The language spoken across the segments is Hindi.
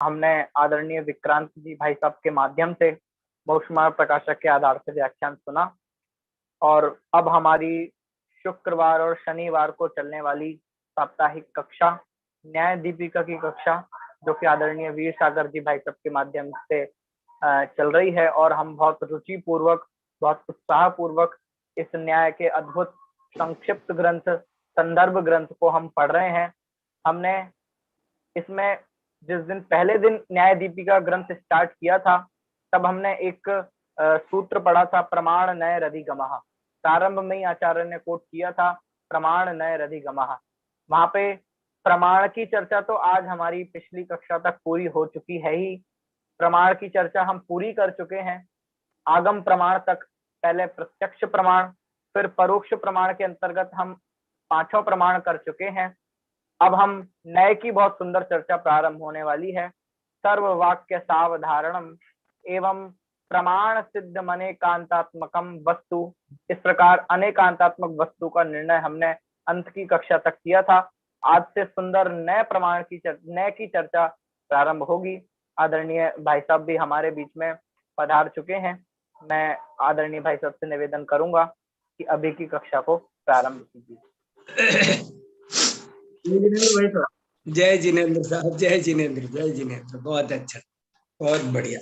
हमने आदरणीय विक्रांत जी भाई साहब के माध्यम से बहुशुमार प्रकाशक के आधार से व्याख्यान सुना। और अब हमारी शुक्रवार और शनिवार को चलने वाली साप्ताहिक कक्षा, न्याय दीपिका की कक्षा, जो कि आदरणीय वीर सागर जी भाई साहब के माध्यम से चल रही है। और हम बहुत रुचि पूर्वक, बहुत उत्साह पूर्वक इस न्याय के अद्भुत संक्षिप्त ग्रंथ, संदर्भ ग्रंथ को हम पढ़ रहे हैं। हमने इसमें जिस दिन पहले दिन न्याय दीपिका ग्रंथ स्टार्ट किया था, तब हमने एक सूत्र पढ़ा था, प्रमाण नय रधिगमः। प्रारंभ में ही आचार्य ने कोट किया था, प्रमाण नय रधिगमः। वहां पे प्रमाण की चर्चा तो आज हमारी पिछली कक्षा तक पूरी हो चुकी है ही। प्रमाण की चर्चा हम पूरी कर चुके हैं, आगम प्रमाण तक। पहले प्रत्यक्ष प्रमाण, फिर परोक्ष प्रमाण के अंतर्गत हम पांचों प्रमाण कर चुके हैं। अब हम नए की बहुत सुंदर चर्चा प्रारंभ होने वाली है। सर्व वाक्य सावधारणम एवं प्रमाण सिद्ध मनेकांतात्मकम वस्तु। इस प्रकार अनेकांतात्मक वस्तु का निर्णय हमने अंत की कक्षा तक किया था। आज से सुंदर नए प्रमाण की नए की चर्चा प्रारंभ होगी। आदरणीय भाई साहब भी हमारे बीच में पधार चुके हैं। मैं आदरणीय भाई साहब से निवेदन करूंगा कि अभी की कक्षा को प्रारंभ कीजिए। जय जिनेंद्र साहब, जय जिनेंद्र, जय जिनेंद्र। बहुत अच्छा, बहुत बढ़िया।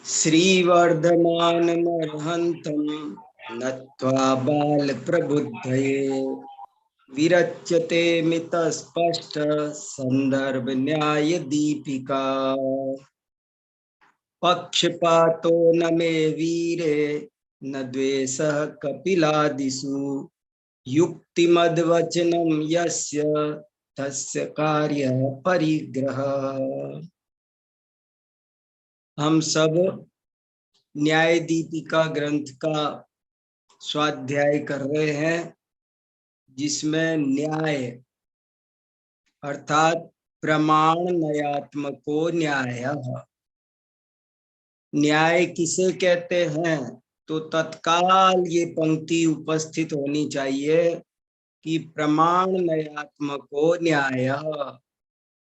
श्रीवर्धमानमर्हन्तं नत्वा बाल प्रबुद्धये विरच्यते मितस्पष्ट संदर्भ न्याय दीपिका। पक्षपातो न मे वीरे न द्वेषः कपिलादिषु युक्तिमद्वचनं यस्य तस्य कार्यः परिग्रहः। हम सब न्याय दीपिका ग्रंथ का स्वाध्याय कर रहे हैं, जिसमें न्याय अर्थात प्रमाण नयात्मको न्याय। न्याय किसे कहते हैं? तो तत्काल ये पंक्ति उपस्थित होनी चाहिए कि प्रमाण नयात्मको न्याय।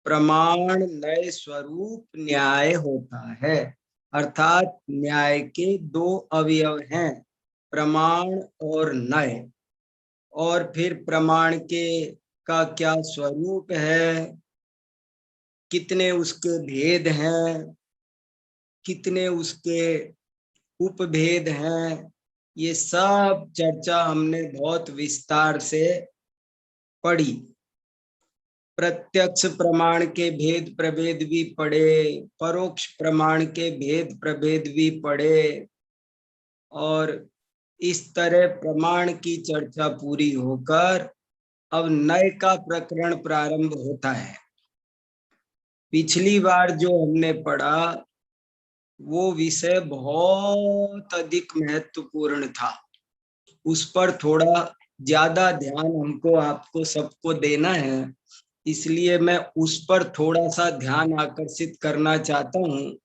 प्रमाण नए स्वरूप न्याय होता है, अर्थात न्याय के दो अवयव हैं, प्रमाण और नय। और फिर प्रमाण का क्या स्वरूप है, कितने उसके भेद हैं, कितने उसके उपभेद हैं, ये सब चर्चा हमने बहुत विस्तार से पढ़ी। प्रत्यक्ष प्रमाण के भेद प्रभेद भी पढ़े, परोक्ष प्रमाण के भेद प्रभेद भी पढ़े, और इस तरह प्रमाण की चर्चा पूरी होकर अब नए का प्रकरण प्रारंभ होता है। पिछली बार जो हमने पढ़ा वो विषय बहुत अधिक महत्वपूर्ण था, उस पर थोड़ा ज्यादा ध्यान हमको आपको सबको देना है, इसलिए मैं उस पर थोड़ा सा ध्यान आकर्षित करना चाहता हूं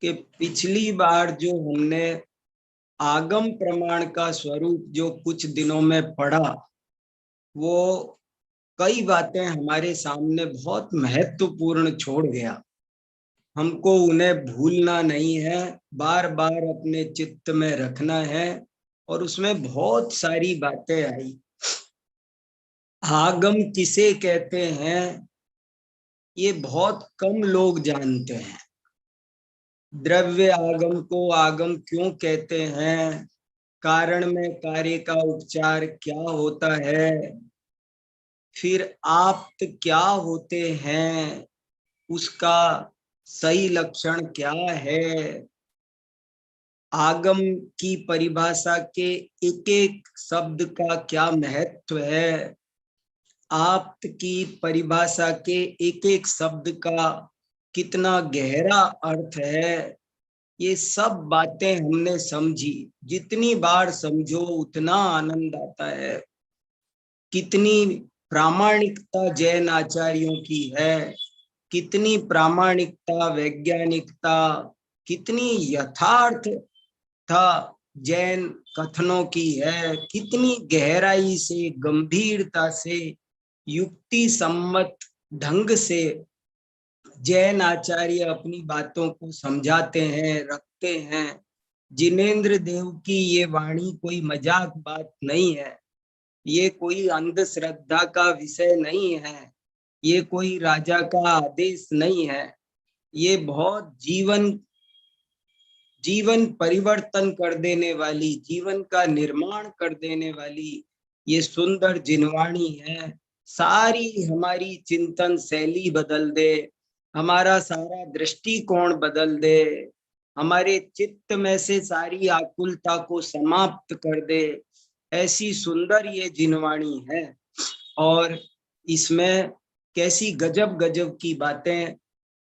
कि पिछली बार जो हमने आगम प्रमाण का स्वरूप जो कुछ दिनों में पढ़ा, वो कई बातें हमारे सामने बहुत महत्वपूर्ण छोड़ गया। हमको उन्हें भूलना नहीं है, बार बार अपने चित्त में रखना है, और उसमें बहुत सारी बातें आई। आगम किसे कहते हैं ये बहुत कम लोग जानते हैं। द्रव्य आगम को आगम क्यों कहते हैं, कारण में कार्य का उपचार क्या होता है, फिर आप्त क्या होते हैं, उसका सही लक्षण क्या है, आगम की परिभाषा के एक एक शब्द का क्या महत्व है, आप्त की परिभाषा के एक एक शब्द का कितना गहरा अर्थ है, ये सब बातें हमने समझी। जितनी बार समझो उतना आनंद आता है। कितनी प्रामाणिकता जैन आचार्यों की है, कितनी प्रामाणिकता, वैज्ञानिकता, कितनी यथार्थ था जैन कथनों की है, कितनी गहराई से, गंभीरता से, युक्ति सम्मत ढंग से जैन आचार्य अपनी बातों को समझाते हैं, रखते हैं। जिनेंद्र देव की ये वाणी कोई मजाक बात नहीं है, ये कोई अंधश्रद्धा का विषय नहीं है, ये कोई राजा का आदेश नहीं है, ये बहुत जीवन परिवर्तन कर देने वाली, जीवन का निर्माण कर देने वाली ये सुंदर जिनवाणी है। सारी हमारी चिंतन शैली बदल दे, हमारा सारा दृष्टिकोण बदल दे, हमारे चित्त में से सारी आकुलता को समाप्त कर दे। ऐसी सुंदर ये जिनवाणी है। और इसमें कैसी गजब गजब की बातें,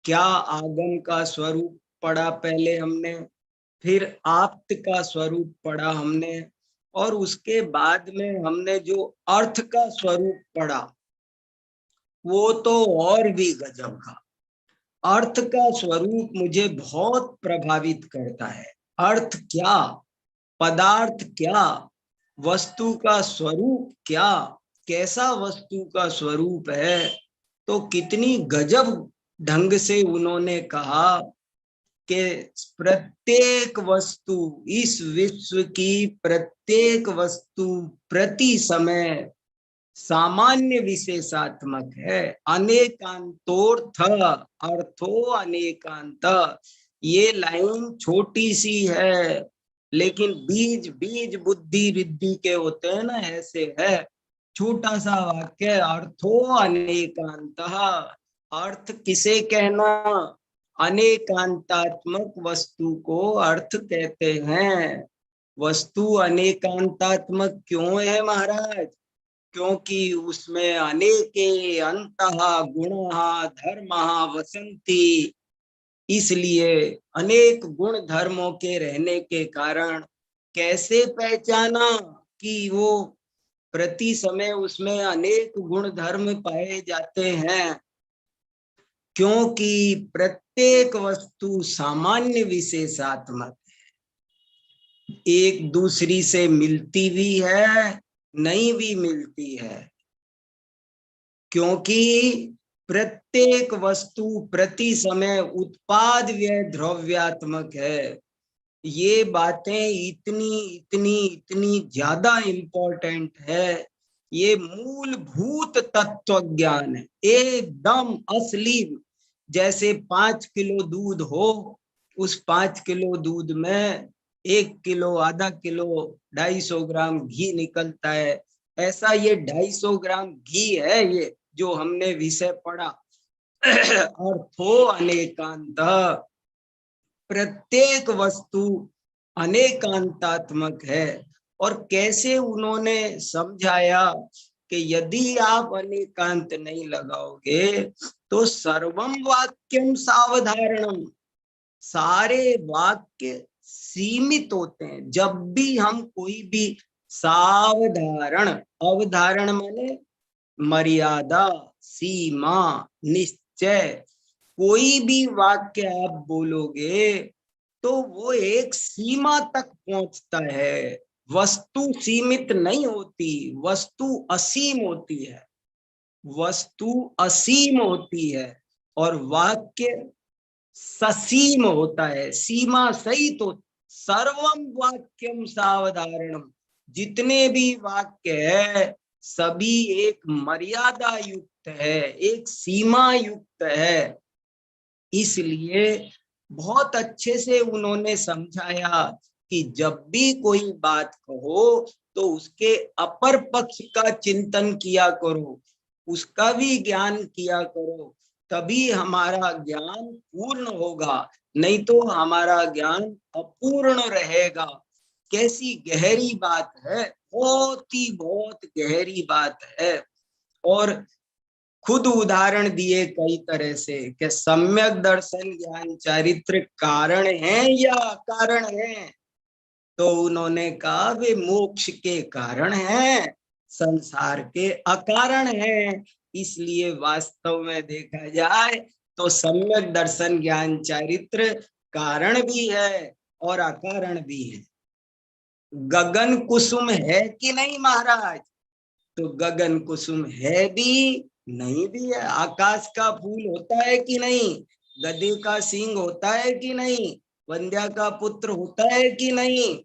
क्या आगम का स्वरूप पढ़ा पहले हमने, फिर आप्त का स्वरूप पढ़ा हमने, और उसके बाद में हमने जो अर्थ का स्वरूप पढ़ा वो तो और भी गजब का। अर्थ का स्वरूप मुझे बहुत प्रभावित करता है। अर्थ क्या, पदार्थ क्या, वस्तु का स्वरूप क्या, कैसा वस्तु का स्वरूप है। तो कितनी गजब ढंग से उन्होंने कहा कि प्रत्येक वस्तु, इस विश्व की प्रत्येक वस्तु प्रति समय सामान्य विशेषात्मक है। अनेकांतोर्थ अर्थो अनेकांत, ये लाइन छोटी सी है लेकिन बीज बीज बुद्धि रिद्धि के होते हैं ना, ऐसे है। छोटा सा वाक्य, अर्थो अनेकांत। अर्थ किसे कहना, अनेकांतात्मक वस्तु को अर्थ कहते हैं। वस्तु अनेकांतात्मक क्यों है महाराज? क्योंकि उसमें अनेके अंतः गुणः धर्मः वसन्ति। इसलिए अनेक गुण धर्मों के रहने के कारण कैसे पहचाना कि वो प्रति समय उसमें अनेक गुण धर्म पाए जाते हैं? क्योंकि प्रत्येक वस्तु सामान्य विशेषात्मक है, एक दूसरी से मिलती भी है, नहीं भी मिलती है। क्योंकि प्रत्येक वस्तु प्रति समय उत्पाद व्यय द्रव्यात्मक है। ये बातें इतनी इतनी इतनी ज्यादा इम्पोर्टेंट है। ये मूलभूत तत्व ज्ञान है, एकदम असली। जैसे 5 किलो दूध हो, उस 5 किलो दूध में 1 किलो, आधा किलो, 250 ग्राम घी निकलता है। ऐसा ये 250 ग्राम घी है, ये जो हमने विषय पढ़ा। अर्थो अनेकांत, प्रत्येक वस्तु अनेकांतात्मक है। और कैसे उन्होंने समझाया कि यदि आप अनेकांत नहीं लगाओगे तो सर्वम वाक्यम सावधारणम, सारे वाक्य सीमित होते हैं। जब भी हम कोई भी सावधारण, अवधारण माने मर्यादा, सीमा, निश्चय, कोई भी वाक्य आप बोलोगे तो वो एक सीमा तक पहुंचता है। वस्तु सीमित नहीं होती, वस्तु असीम होती है, वस्तु असीम होती है। और वाक्य ससीम होता है, सीमा सहित तो सर्वम वाक्यम सावधारणम, जितने भी वाक्य है सभी एक मर्यादा युक्त है, एक सीमा युक्त है। इसलिए बहुत अच्छे से उन्होंने समझाया कि जब भी कोई बात कहो तो उसके अपर पक्ष का चिंतन किया करो, उसका भी ज्ञान किया करो, तभी हमारा ज्ञान पूर्ण होगा, नहीं तो हमारा ज्ञान अपूर्ण रहेगा। कैसी गहरी बात है, बहुत ही बहुत गहरी बात है। और खुद उदाहरण दिए कई तरह से कि सम्यक दर्शन ज्ञान चारित्र कारण है या अकारण है। तो उन्होंने कहा वे मोक्ष के कारण हैं, संसार के अकारण हैं। इसलिए वास्तव में देखा जाए तो सम्यक दर्शन ज्ञान चारित्र कारण भी है और अकारण भी है। गगन कुसुम है कि नहीं महाराज? तो गगन कुसुम है भी, नहीं भी है। आकाश का फूल होता है कि नहीं? गधे का सींग होता है कि नहीं? वंद्या का पुत्र होता है कि नहीं?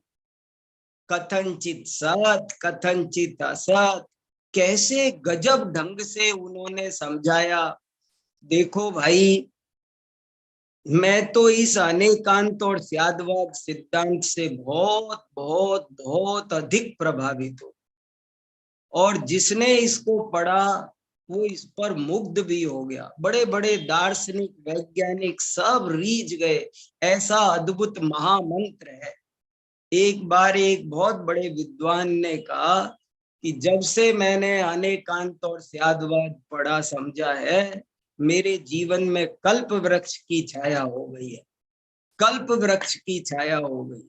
कथनचित सत कथनचित असत। कैसे गजब ढंग से उन्होंने समझाया। देखो भाई, मैं तो इस अनेकांत और स्यादवाद सिद्धांत से बहुत बहुत बहुत अधिक प्रभावित हूं। और जिसने इसको पढ़ा वो इस पर मुग्ध भी हो गया। बड़े बड़े दार्शनिक वैज्ञानिक सब रीझ गए, ऐसा अद्भुत महामंत्र है। एक बार एक बहुत बड़े विद्वान ने कहा कि जब से मैंने अनेकांत और स्यादवाद पढ़ा समझा है, मेरे जीवन में कल्प वृक्ष की छाया हो गई है। कल्प वृक्ष की छाया हो गई।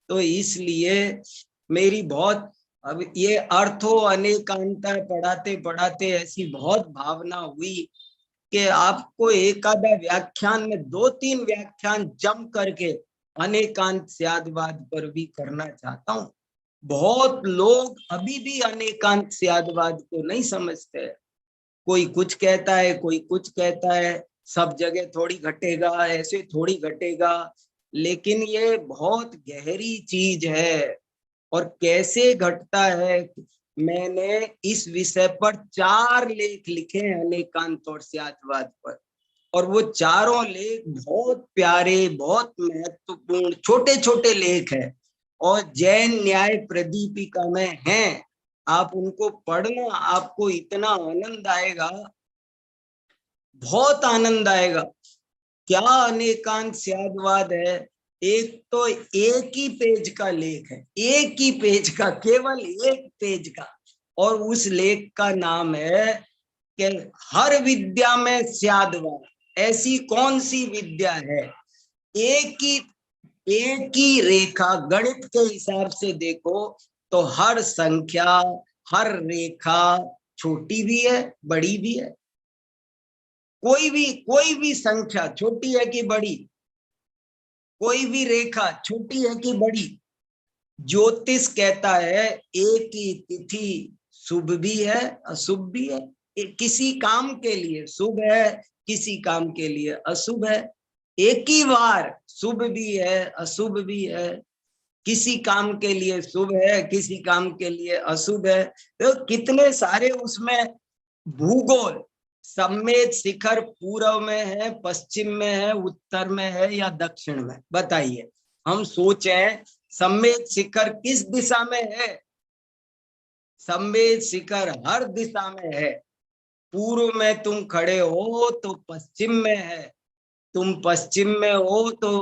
तो इसलिए मेरी बहुत, अब ये अर्थो अनेकांता पढ़ाते पढ़ाते ऐसी बहुत भावना हुई कि आपको एक आधा व्याख्यान में 2-3 व्याख्यान जम करके अनेकांत स्यादवाद पर भी करना चाहता हूँ। बहुत लोग अभी भी अनेकांत स्यादवाद को नहीं समझते। कोई कुछ कहता है, कोई कुछ कहता है, सब जगह थोड़ी घटेगा, ऐसे थोड़ी घटेगा। लेकिन ये बहुत गहरी चीज है। और कैसे घटता है, मैंने इस विषय पर 4 लेख लिखे हैं अनेकांत और स्यादवाद पर। और वो चारों लेख बहुत प्यारे, बहुत महत्वपूर्ण छोटे छोटे लेख हैं और जैन न्याय प्रदीपिका में हैं। आप उनको पढ़ना, आपको इतना आनंद आएगा, बहुत आनंद आएगा। क्या अनेकांत स्यादवाद है। एक तो एक ही पेज का लेख है, एक ही पेज का, केवल एक पेज का। और उस लेख का नाम है कि हर विद्या में स्यादवाद। ऐसी कौन सी विद्या है? एक ही रेखा, गणित के हिसाब से देखो तो हर संख्या, हर रेखा छोटी भी है, बड़ी भी है। कोई भी संख्या छोटी है कि बड़ी, कोई भी रेखा छोटी है कि बड़ी। ज्योतिष कहता है एक ही तिथि शुभ भी है अशुभ भी है। किसी काम के लिए शुभ है, किसी काम के लिए अशुभ है। एक ही वार शुभ भी है अशुभ भी है। किसी काम के लिए शुभ है, किसी काम के लिए अशुभ है। तो कितने सारे उसमें भूगोल। सम्मेद शिखर पूर्व में है, पश्चिम में है, उत्तर में है या दक्षिण में? बताइए। हम सोचें सम्मेद शिखर किस दिशा में है? सम्मेद शिखर हर दिशा में है। पूर्व में तुम खड़े हो तो पश्चिम में है, तुम पश्चिम में हो तो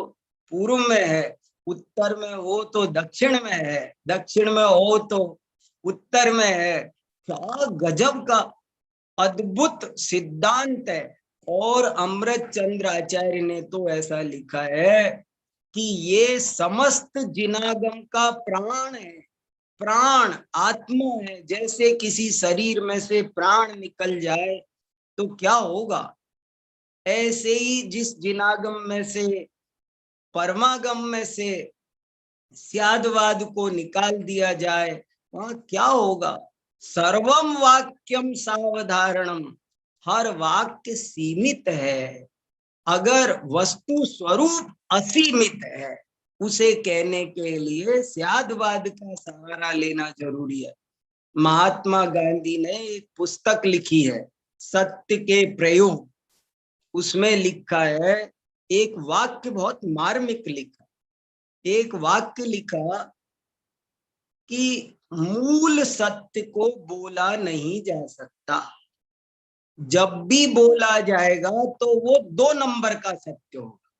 पूर्व में है, उत्तर में हो तो दक्षिण में है, दक्षिण में हो तो उत्तर में है। क्या गजब का अद्भुत सिद्धांत है। और अमृत चंद्र आचार्य ने तो ऐसा लिखा है कि ये समस्त जिनागम का प्राण है। प्राण आत्मा है। जैसे किसी शरीर में से प्राण निकल जाए तो क्या होगा, ऐसे ही जिस जिनागम में से, परमागम में से स्यादवाद को निकाल दिया जाए, वहां क्या होगा? सर्वम वाक्यम सावधारणम। हर वाक्य सीमित है। अगर वस्तु स्वरूप असीमित है, उसे कहने के लिए स्यादवाद का सहारा लेना जरूरी है। महात्मा गांधी ने एक पुस्तक लिखी है, सत्य के प्रयोग। उसमें लिखा है, एक वाक्य बहुत मार्मिक लिखा। एक वाक्य लिखा कि मूल सत्य को बोला नहीं जा सकता। जब भी बोला जाएगा तो वो 2 नंबर का सत्य होगा।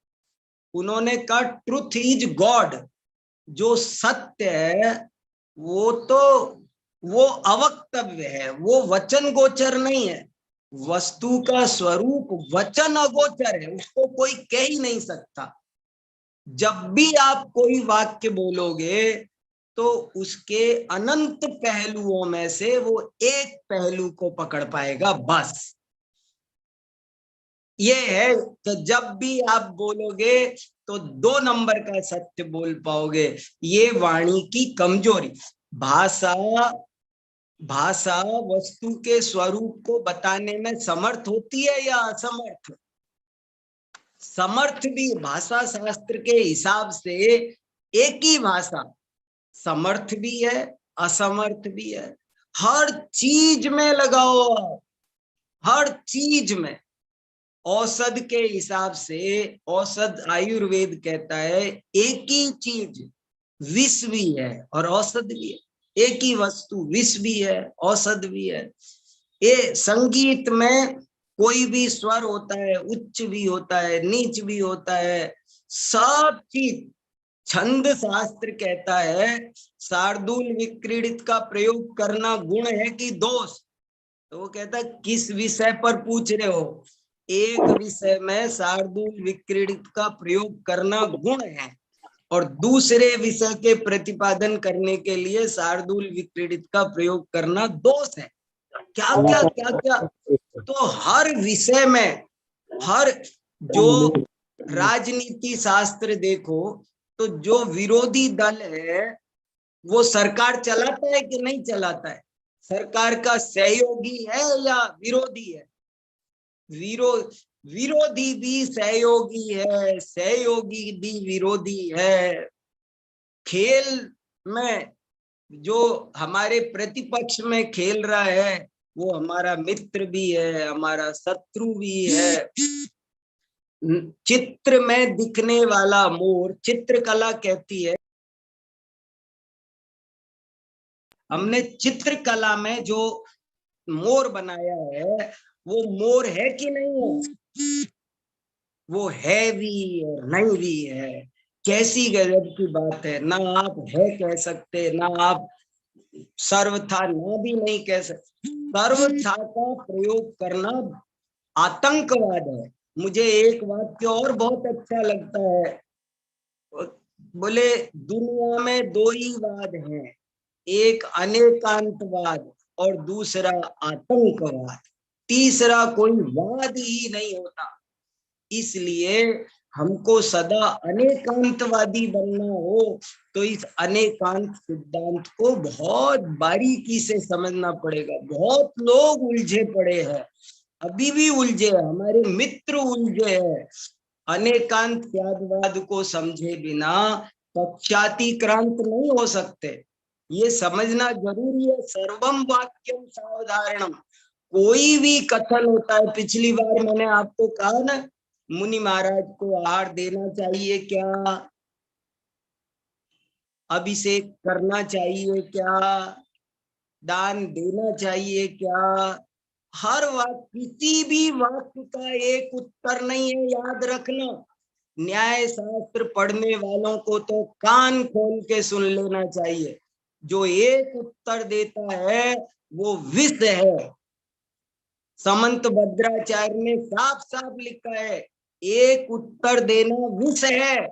उन्होंने कहा ट्रुथ इज गॉड। जो सत्य है वो अवक्तव्य है, वो वचन गोचर नहीं है। वस्तु का स्वरूप वचन अगोचर है, उसको कोई कह ही नहीं सकता। जब भी आप कोई वाक्य बोलोगे तो उसके अनंत पहलुओं में से वो एक पहलू को पकड़ पाएगा, बस। ये है कि जब भी आप बोलोगे तो 2 नंबर का सत्य बोल पाओगे। ये वाणी की कमजोरी। भाषा भाषा वस्तु के स्वरूप को बताने में समर्थ होती है या असमर्थ? समर्थ भी। भाषा शास्त्र के हिसाब से एक ही भाषा समर्थ भी है, असमर्थ भी है। हर चीज में लगाओ आप, हर चीज में। औषध के हिसाब से, औषध आयुर्वेद कहता है एक ही चीज विष भी है और औषध भी है। एक ही वस्तु विष भी है, औषध भी है। ये संगीत में कोई भी स्वर होता है, उच्च भी होता है, नीच भी होता है, सब चीज। छंद शास्त्र कहता है शार्दूल विक्रीडित का प्रयोग करना गुण है कि दोष? तो वो कहता है किस विषय पर पूछ रहे हो? एक विषय में शार्दूल विक्रीडित का प्रयोग करना गुण है और दूसरे विषय के प्रतिपादन करने के लिए शार्दूल विक्रीडित का प्रयोग करना दोष है। क्या क्या क्या क्या। तो हर विषय में, हर जो राजनीति शास्त्र देखो तो जो विरोधी दल है वो सरकार चलाता है कि नहीं चलाता है? सरकार का सहयोगी है या विरोधी है? विरोधी भी सहयोगी है, सहयोगी भी विरोधी है। खेल में जो हमारे प्रतिपक्ष में खेल रहा है वो हमारा मित्र भी है, हमारा शत्रु भी है। चित्र में दिखने वाला मोर, चित्रकला कहती है, हमने चित्रकला में जो मोर बनाया है वो मोर है कि नहीं है? वो है भी और नहीं भी है। कैसी गजब की बात है। ना आप है कह सकते, ना आप सर्वथा ना भी नहीं कह सकते। सर्वथा का प्रयोग करना आतंकवाद है। मुझे एक वाक्य और बहुत अच्छा लगता है, बोले दुनिया में 2 ही वाद हैं, एक अनेकांतवाद और दूसरा आतंकवाद। तीसरा कोई वाद ही नहीं होता। इसलिए हमको सदा अनेकांतवादी बनना हो तो इस अनेकांत सिद्धांत को बहुत बारीकी से समझना पड़ेगा। बहुत लोग उलझे पड़े हैं, अभी भी उलझे हैं, हमारे मित्र उलझे हैं। अनेकांत त्यागवाद को समझे बिना पश्चातीक्रांत नहीं हो सकते। ये समझना जरूरी है। सर्वम वाक्यम सावधारणम। कोई भी कथन होता है, पिछली बार मैंने आपको कहा ना, मुनि महाराज को आहार देना चाहिए क्या, अभिषेक करना चाहिए क्या, दान देना चाहिए क्या? हर वाक्य, किसी भी वाक्य का एक उत्तर नहीं है, याद रखना। न्याय शास्त्र पढ़ने वालों को तो कान खोल के सुन लेना चाहिए। जो एक उत्तर देता है वो विष है। समंत भद्राचार्य ने साफ साफ लिखा है, एक उत्तर देना विष है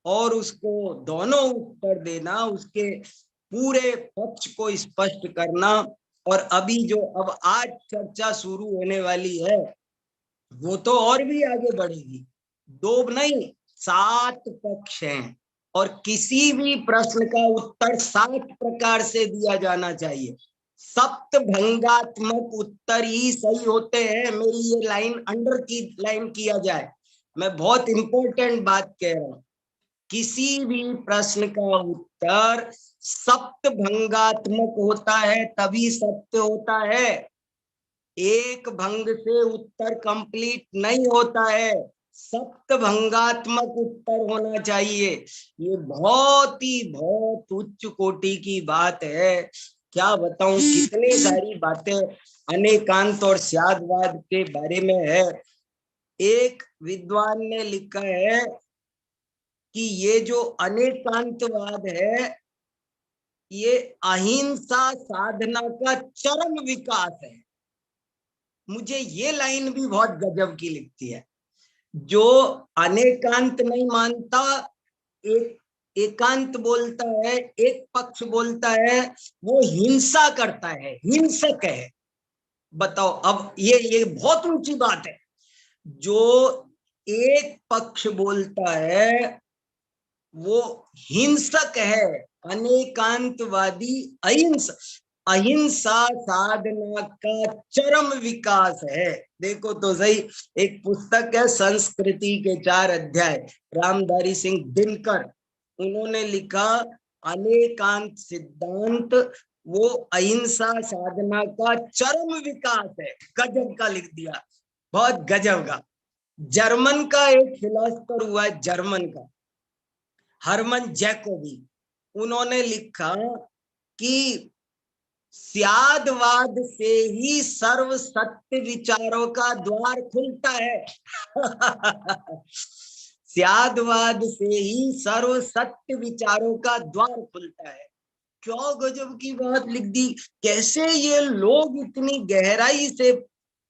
और उसको दोनों उत्तर देना, उसके पूरे पक्ष को स्पष्ट करना। और अभी जो अब आज चर्चा शुरू होने वाली है वो तो और भी आगे बढ़ेगी। 2 नहीं 7 पक्ष हैं और किसी भी प्रश्न का उत्तर 7 प्रकार से दिया जाना चाहिए। सप्तभंगात्मक उत्तर ही सही होते हैं। मेरी ये लाइन अंडर की लाइन किया जाए, मैं बहुत इंपॉर्टेंट बात कह रहा हूं। किसी भी प्रश्न का उत्तर सप्तभंगात्मक होता है तभी सत्य होता है। एक भंग से उत्तर कंप्लीट नहीं होता है, सप्तभंगात्मक उत्तर होना चाहिए। ये बहुत उच्च कोटि की बात है। क्या बताऊं, कितनी सारी बातें अनेकांत और स्यादवाद के बारे में है। एक विद्वान ने लिखा है कि ये जो अनेकांतवाद है ये अहिंसा साधना का चरम विकास है। मुझे ये लाइन भी बहुत गजब की लगती है। जो अनेकांत नहीं मानता, एक एकांत बोलता है, एक पक्ष बोलता है, वो हिंसा करता है, हिंसक है। बताओ, अब ये बहुत ऊंची बात है। जो एक पक्ष बोलता है वो हिंसक है, अनेकांतवादी, अहिंसा, अहिंसा साधना का चरम विकास है। देखो तो सही, एक पुस्तक है संस्कृति के 4 अध्याय, रामधारी सिंह दिनकर, उन्होंने लिखा अनेकांत सिद्धांत वो अहिंसा साधना का चरम विकास है। गजब का लिख दिया, बहुत गजब का। जर्मन का एक फिलोसफर हुआ है, जर्मन का हरमन जैकोबी, उन्होंने लिखा कि स्यादवाद से ही सर्व सत्य विचारों का द्वार खुलता है। स्यादवाद से ही सर्व सत्य विचारों का द्वार खुलता है। क्यों गजब की बात लिख दी। कैसे ये लोग इतनी गहराई से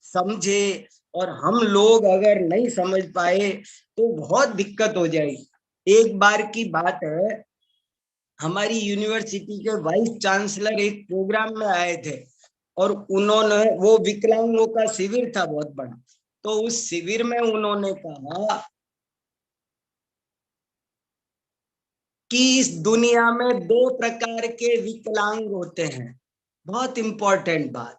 समझे, और हम लोग अगर नहीं समझ पाए तो बहुत दिक्कत हो जाएगी। एक बार की बात है, हमारी यूनिवर्सिटी के वाइस चांसलर एक प्रोग्राम में आए थे, और उन्होंने, वो विकलांगों का शिविर था बहुत बड़ा, तो उस शिविर में उन्होंने कहा कि इस दुनिया में 2 प्रकार के विकलांग होते हैं। बहुत इंपॉर्टेंट बात।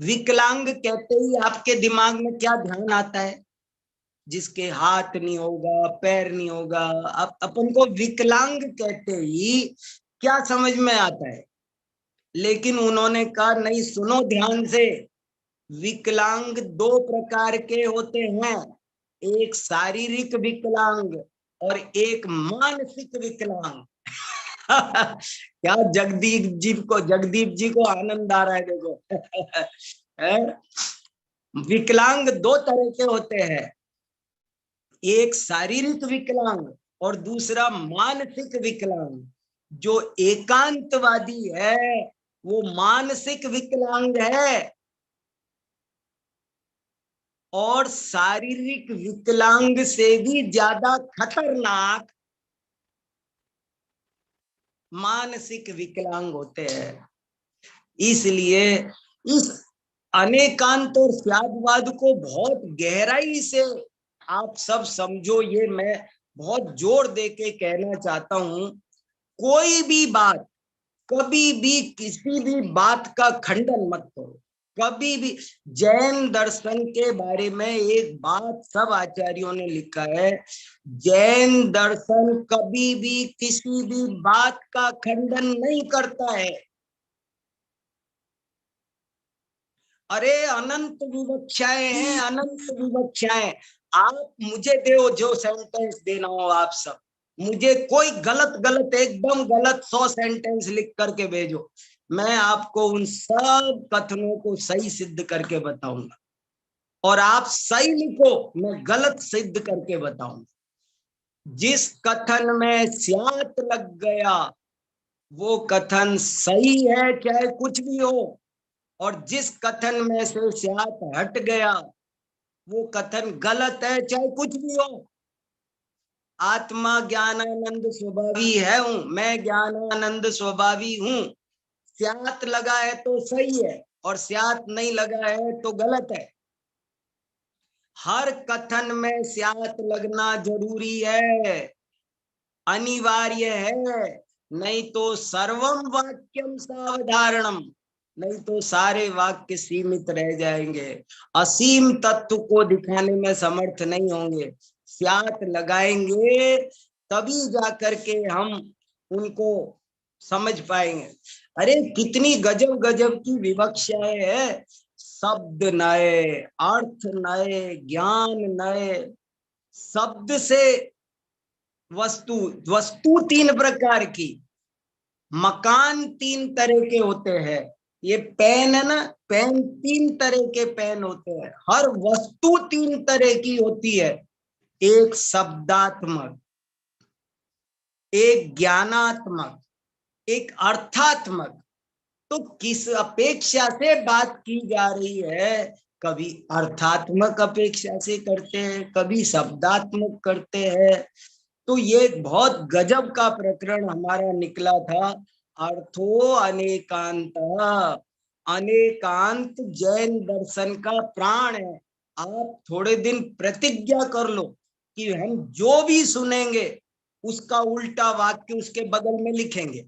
विकलांग कहते ही आपके दिमाग में क्या ध्यान आता है? जिसके हाथ नहीं होगा, पैर नहीं होगा। अब अपन को विकलांग कहते ही क्या समझ में आता है? लेकिन उन्होंने कहा नहीं, सुनो ध्यान से, विकलांग 2 प्रकार के होते हैं, एक शारीरिक विकलांग और एक मानसिक विकलांग। क्या जगदीप जी को आनंद आ रहा है, देखो। विकलांग 2 तरह के होते हैं, एक शारीरिक विकलांग और दूसरा मानसिक विकलांग। जो एकांतवादी है वो मानसिक विकलांग है, और शारीरिक विकलांग से भी ज्यादा खतरनाक मानसिक विकलांग होते हैं। इसलिए इस अनेकांत और स्यादवाद को बहुत गहराई से आप सब समझो, ये मैं बहुत जोर दे के कहना चाहता हूं। कोई भी बात, कभी भी किसी भी बात का खंडन मत करो, कभी भी। जैन दर्शन के बारे में एक बात सब आचार्यों ने लिखा है, जैन दर्शन कभी भी किसी भी बात का खंडन नहीं करता है। अरे अनंत विवक्षाएं हैं, अनंत विवक्षाएं। आप मुझे दो जो सेंटेंस देना हो, आप सब मुझे कोई गलत एकदम गलत 100 सेंटेंस लिख करके भेजो, मैं आपको उन सब कथनों को सही सिद्ध करके बताऊंगा। और आप सही लिखो, मैं गलत सिद्ध करके बताऊंगा। जिस कथन में स्यात लग गया वो कथन सही है, चाहे कुछ भी हो, और जिस कथन में से स्यात हट गया वो कथन गलत है, चाहे कुछ भी हो। आत्मा ज्ञानानंद स्वभावी है हूं, मैं ज्ञानानंद स्वभावी हूं। स्यात लगा है तो सही है, और स्यात नहीं लगा है तो गलत है। हर कथन में स्यात लगना जरूरी है, अनिवार्य है, नहीं तो सर्वम वाक्यम सावधारणम, नहीं तो सारे वाक्य सीमित रह जाएंगे, असीम तत्व को दिखाने में समर्थ नहीं होंगे। स्यात लगाएंगे तभी जाकर के हम उनको समझ पाएंगे। अरे कितनी गजब गजब की विवक्षाएं है, शब्द नए, अर्थ नए, ज्ञान नए। शब्द से वस्तु, वस्तु 3 प्रकार की, मकान 3 तरह के होते हैं। ये पेन है ना, पेन 3 तरह के पेन होते हैं। हर वस्तु 3 तरह की होती है, एक शब्दात्मक, एक ज्ञानात्मक, एक अर्थात्मक। तो किस अपेक्षा से बात की जा रही है? कभी अर्थात्मक अपेक्षा से करते हैं, कभी शब्दात्मक करते हैं। तो ये बहुत गजब का प्रकरण हमारा निकला था। अर्थो अनेकांत, अनेकांत जैन दर्शन का प्राण है। आप थोड़े दिन प्रतिज्ञा कर लो कि हम जो भी सुनेंगे उसका उल्टा वाक्य उसके बगल में लिखेंगे,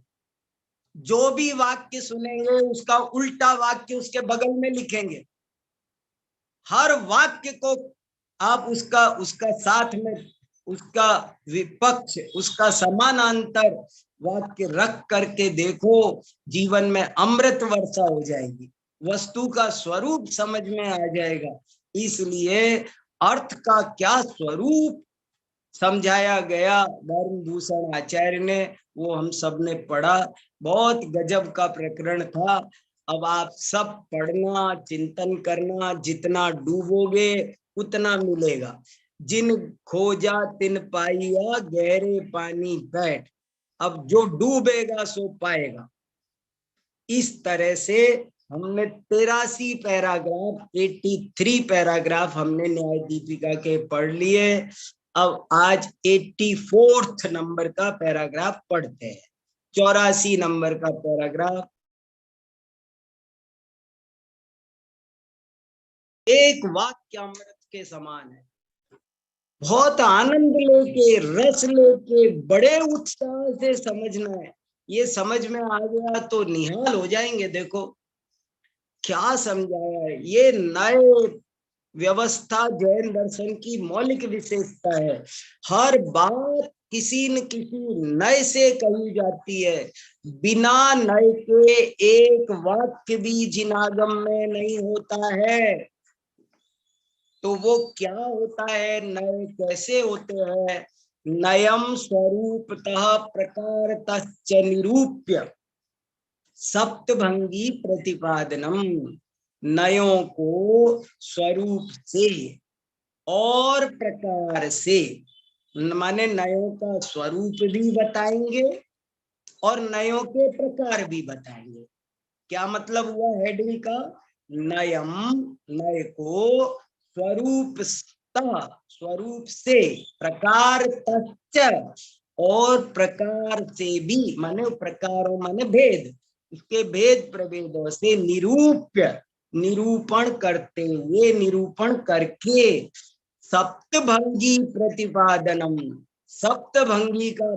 जो भी वाक्य सुनेंगे उसका उल्टा वाक्य उसके बगल में लिखेंगे। हर वाक्य को आप उसका उसका साथ में उसका विपक्ष, उसका समानांतर वाक्य रख करके देखो, जीवन में अमृत वर्षा हो जाएगी, वस्तु का स्वरूप समझ में आ जाएगा। इसलिए अर्थ का क्या स्वरूप समझाया गया धर्मभूषण आचार्य ने, वो हम सब ने पढ़ा। बहुत गजब का प्रकरण था। अब आप सब पढ़ना, चिंतन करना, जितना डूबोगे उतना मिलेगा। जिन खोजा तिन पाइया, गहरे पानी बैठ। अब जो डूबेगा सो पाएगा। इस तरह से हमने 83 पैराग्राफ, 83 पैराग्राफ हमने न्याय दीपिका के पढ़ लिए। अब आज 84 नंबर का पैराग्राफ पढ़ते हैं। 84 नंबर का पैराग्राफ। एक वाक्य अमृत के समान है। बहुत आनंद लेके, रस लेके, बड़े उत्साह से समझना है। ये समझ में आ गया तो निहाल हो जाएंगे। देखो क्या समझाया है। ये नए व्यवस्था जैन दर्शन की मौलिक विशेषता है। हर बात किसी न किसी नए से कही जाती है। बिना नए के एक वाक्य भी जिनागम में नहीं होता है। तो वो क्या होता है, नए कैसे होते हैं? नयम स्वरूपतः प्रकारतश्च निरूप्य सप्तभंगी प्रतिपादनम। नयों को स्वरूप से और प्रकार से, माने नयों का स्वरूप भी बताएंगे और नयों के प्रकार भी बताएंगे। क्या मतलब हुआ हेडिंग का? नयम, नय को, स्वरूप, स्वरूप से, प्रकार तच्च, और प्रकार से भी, माने प्रकारों माने भेद, उसके भेद प्रभेदों से निरूप्य, निरूपण करते हुए, निरूपण करके, सप्तभंगी प्रतिपादनम, सप्तभंगी का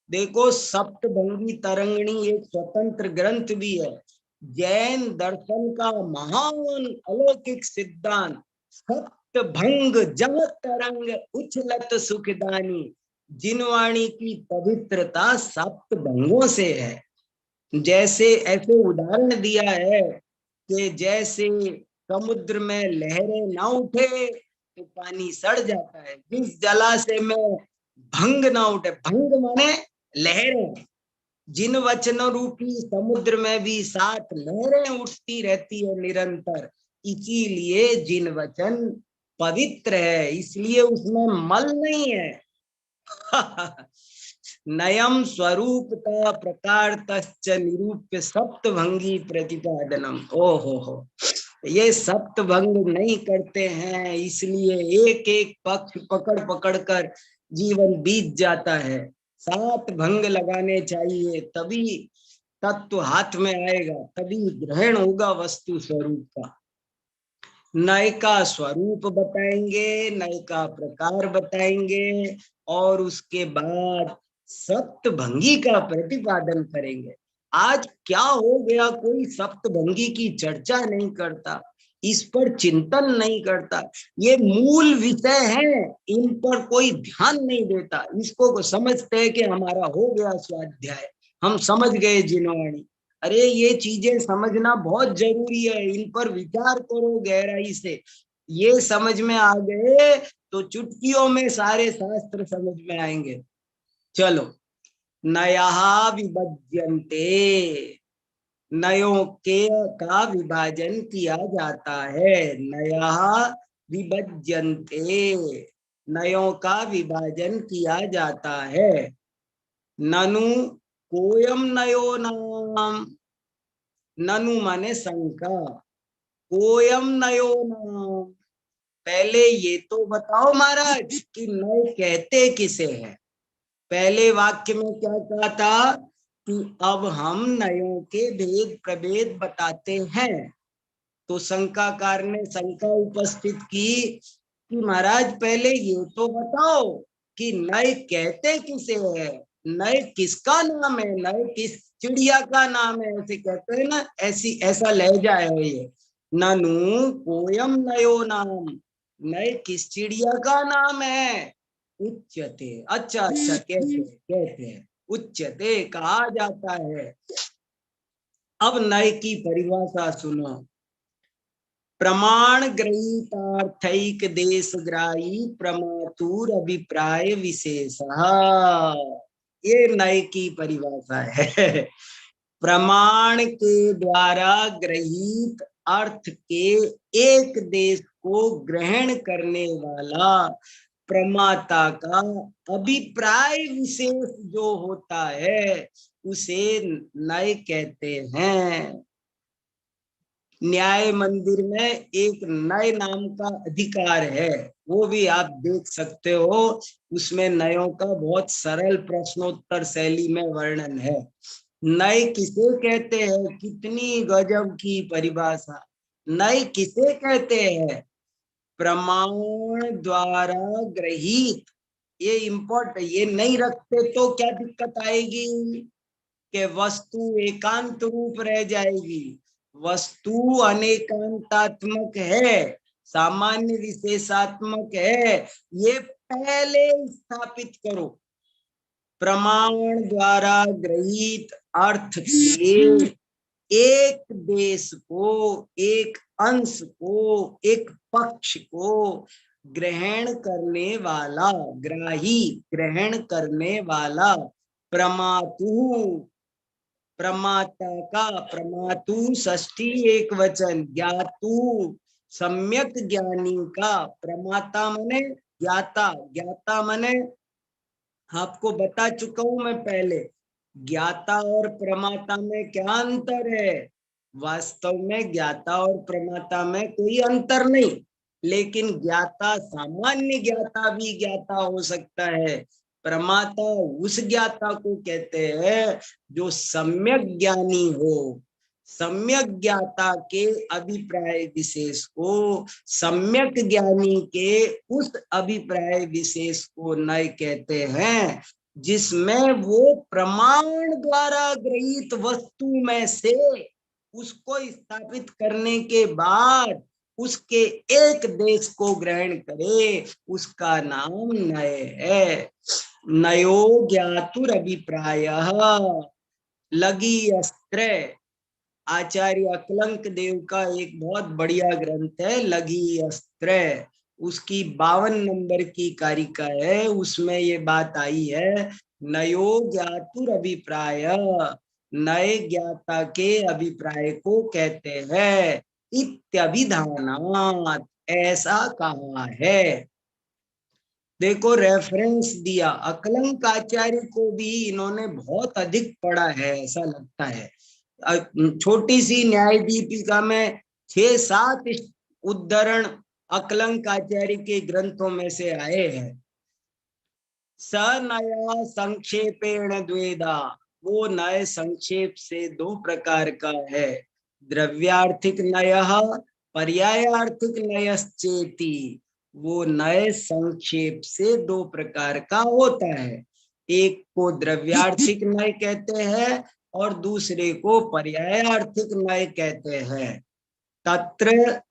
देखो सप्तभंगी तरंगिणी एक स्वतंत्र ग्रंथ भी है। जैन दर्शन का महान अलौकिक सिद्धांत सप्तभंग जब तरंग उछलत सुखदानी। जिनवाणी की पवित्रता सप्तभंगों से है। जैसे ऐसे उदाहरण दिया है कि जैसे समुद्र में लहरें ना उठे तो पानी सड़ जाता है, जिस जलाशय में भंग ना उठे, भंग माने लहरें, जिन वचन रूपी समुद्र में भी सात लहरें उठती रहती है निरंतर, इसीलिए जिन वचन पवित्र है, इसलिए उसमें मल नहीं है। नयम स्वरूप का प्रकार तश्च निरूप्य सप्तभंगी प्रतिपादनम। हो, ये सप्तभंग नहीं करते हैं, इसलिए एक एक पक्ष पकड़ पकड़ कर जीवन बीत जाता है। 7 भंग लगाने चाहिए, तभी तत्व हाथ में आएगा, तभी ग्रहण होगा वस्तु स्वरूप का। नय का स्वरूप बताएंगे, नय का प्रकार बताएंगे, और उसके बाद सप्तभंगी का प्रतिपादन करेंगे। आज क्या हो गया, कोई सप्तभंगी की चर्चा नहीं करता, इस पर चिंतन नहीं करता। ये मूल विषय है, इन पर कोई ध्यान नहीं देता। इसको समझते हैं कि हमारा हो गया स्वाध्याय, हम समझ गए जिनवाणी। अरे ये चीजें समझना बहुत जरूरी है, इन पर विचार करो गहराई से। ये समझ में आ गए तो चुटकियों में सारे शास्त्र समझ में आएंगे। चलो, नया विभज्यन्ते, नयों के का विभाजन किया जाता है। नया विभज्यन्ते, नयों का विभाजन किया जाता है। ननु कोयम नयो नाम, ननु माने शंका, कोयम नयो नाम। पहले ये तो बताओ महाराज कि नय कहते किसे है। पहले वाक्य में क्या कहा था कि अब हम नयों के भेद प्रभेद बताते हैं। तो शंकाकार ने शंका उपस्थित की कि महाराज पहले ये तो बताओ कि नय कहते किसे है, नय किसका नाम है, नय किस चिड़िया का नाम है, ऐसे कहते हैं ना, ऐसा लहजा है ये। ननु कोयम नयो नाम, नय किस चिड़िया का नाम है। उच्यते, अच्छा कहते हैं उच्यते, कहा जाता है। अब नय की परिभाषा सुनो। प्रमाण ग्रहीतार्थैक देश ग्राही प्रमातुर अभिप्राय विशेष, ये नय की परिभाषा है। प्रमाण के द्वारा ग्रहीत अर्थ के एक देश को ग्रहण करने वाला प्रमाता का अभिप्राय विशेष जो होता है उसे नय कहते हैं। न्याय मंदिर में एक नए नाम का अधिकार है, वो भी आप देख सकते हो। उसमें नयों का बहुत सरल प्रश्नोत्तर शैली में वर्णन है। नय किसे कहते हैं, कितनी गजब की परिभाषा। नय किसे कहते हैं, प्रमाण द्वारा ग्रहीत। ये इम्पोर्टेंट, ये नहीं रखते तो क्या दिक्कत आएगी कि वस्तु एकांत रूप रह जाएगी। वस्तु अनेकांतात्मक है, सामान्य विशेषात्मक है, ये पहले स्थापित करो। प्रमाण द्वारा ग्रहीत अर्थ के एक देश को, एक अंश को, एक पक्ष को ग्रहण करने वाला, ग्राही ग्रहण करने वाला, प्रमातु प्रमाता का, प्रमातु षष्ठी एक वचन, ज्ञातु सम्यक ज्ञानी का। प्रमाता मने ज्ञाता, ज्ञाता मने आपको बता चुका हूं मैं पहले, ज्ञाता और प्रमाता में क्या अंतर है। वास्तव में ज्ञाता और प्रमाता में कोई अंतर नहीं, लेकिन ज्ञाता सामान्य ज्ञाता भी ज्ञाता हो सकता है। प्रमाता उस ज्ञाता को कहते हैं जो सम्यक ज्ञानी हो। सम्यक ज्ञाता के अभिप्राय विशेष को, सम्यक ज्ञानी के उस अभिप्राय विशेष को नय कहते हैं जिसमें वो प्रमाण द्वारा ग्रहीत वस्तु में से उसको स्थापित करने के बाद उसके एक देश को ग्रहण करे, उसका नाम नय है। नयो ज्ञातुर अभिप्राय लगी अस्त्र। आचार्य अकलंक देव का एक बहुत बढ़िया ग्रंथ है लगी अस्त्र, उसकी 52 नंबर की कारिका है, उसमें ये बात आई है। नयो ज्ञातुर अभिप्राय, नए ज्ञाता के अभिप्राय को कहते हैं इत्यभिधानात्, ऐसा कहा है। देखो रेफरेंस दिया, अकलंक आचार्य को भी इन्होंने बहुत अधिक पढ़ा है ऐसा लगता है। छोटी सी न्याय दीपिका में 6-7 उद्धरण अकलंक आचार्य के ग्रंथों में से आए हैं। स नया संक्षेपेण द्वेदा, वो नय संक्षेप से 2 प्रकार का है। द्रव्यार्थिक नय, पर्यायार्थिक नयश्चेति, वो नए संक्षेप से 2 प्रकार का होता है। एक को द्रव्यार्थिक नय कहते हैं और दूसरे को पर्यायार्थिक नय कहते हैं। तत्र,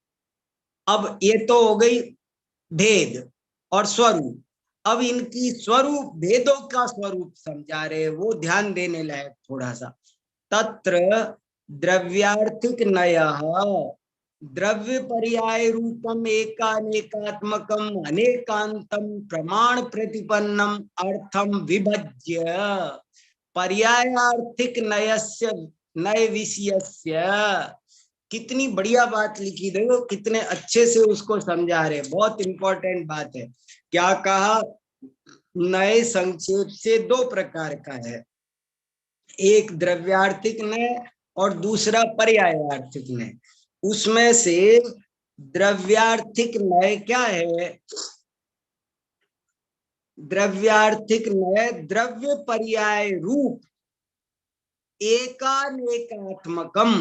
अब ये तो हो गई भेद और स्वरूप। अब इनकी स्वरूप, भेदों का स्वरूप समझा रहे, वो ध्यान देने लायक थोड़ा सा। तत्र द्रव्यार्थिक नयः द्रव्य पर्याय रूपम एकानेकात्मकम अनेकांतम प्रमाण प्रतिपन्नम अर्थम विभज्य पर्यायार्थिक नयस्य नय विषयस्य। कितनी बढ़िया बात लिखी, देखो कितने अच्छे से उसको समझा रहे, बहुत इंपॉर्टेंट बात है। क्या कहा, नए संक्षेप से 2 प्रकार का है, एक द्रव्यार्थिक नय और दूसरा पर्यायार्थिक नय। उसमें से द्रव्यार्थिक नय क्या है, द्रव्यार्थिक नय द्रव्य पर्याय रूप एकानेकात्मकम,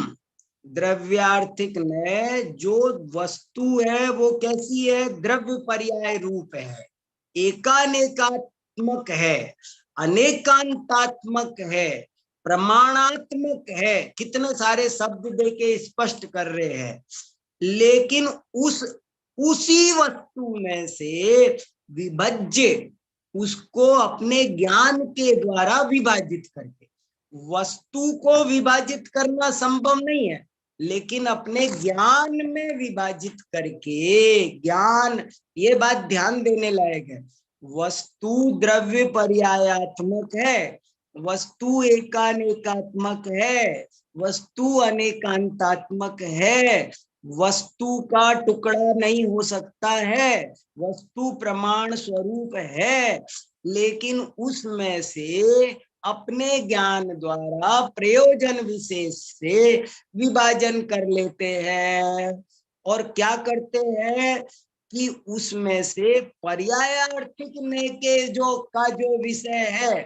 द्रव्यार्थिक नय जो वस्तु है वो कैसी है, द्रव्य पर्याय रूप है, एकानेकात्मक है, अनेकांतात्मक है, प्रमाणात्मक है, कितने सारे शब्द देके स्पष्ट कर रहे हैं। लेकिन उसी वस्तु में से विभज्य, उसको अपने ज्ञान के द्वारा विभाजित करके, वस्तु को विभाजित करना संभव नहीं है, लेकिन अपने ज्ञान में विभाजित करके, ज्ञान, ये बात ध्यान देने लायक है, वस्तु द्रव्य पर्यायात्मक है, वस्तु एकानेकात्मक है, वस्तु अनेकांतात्मक है, वस्तु का टुकड़ा नहीं हो सकता है, वस्तु प्रमाण स्वरूप है, लेकिन उसमें से अपने ज्ञान द्वारा प्रयोजन विशेष से विभाजन कर लेते हैं। और क्या करते हैं कि उसमें से पर्यायार्थिक नय के जो विषय है,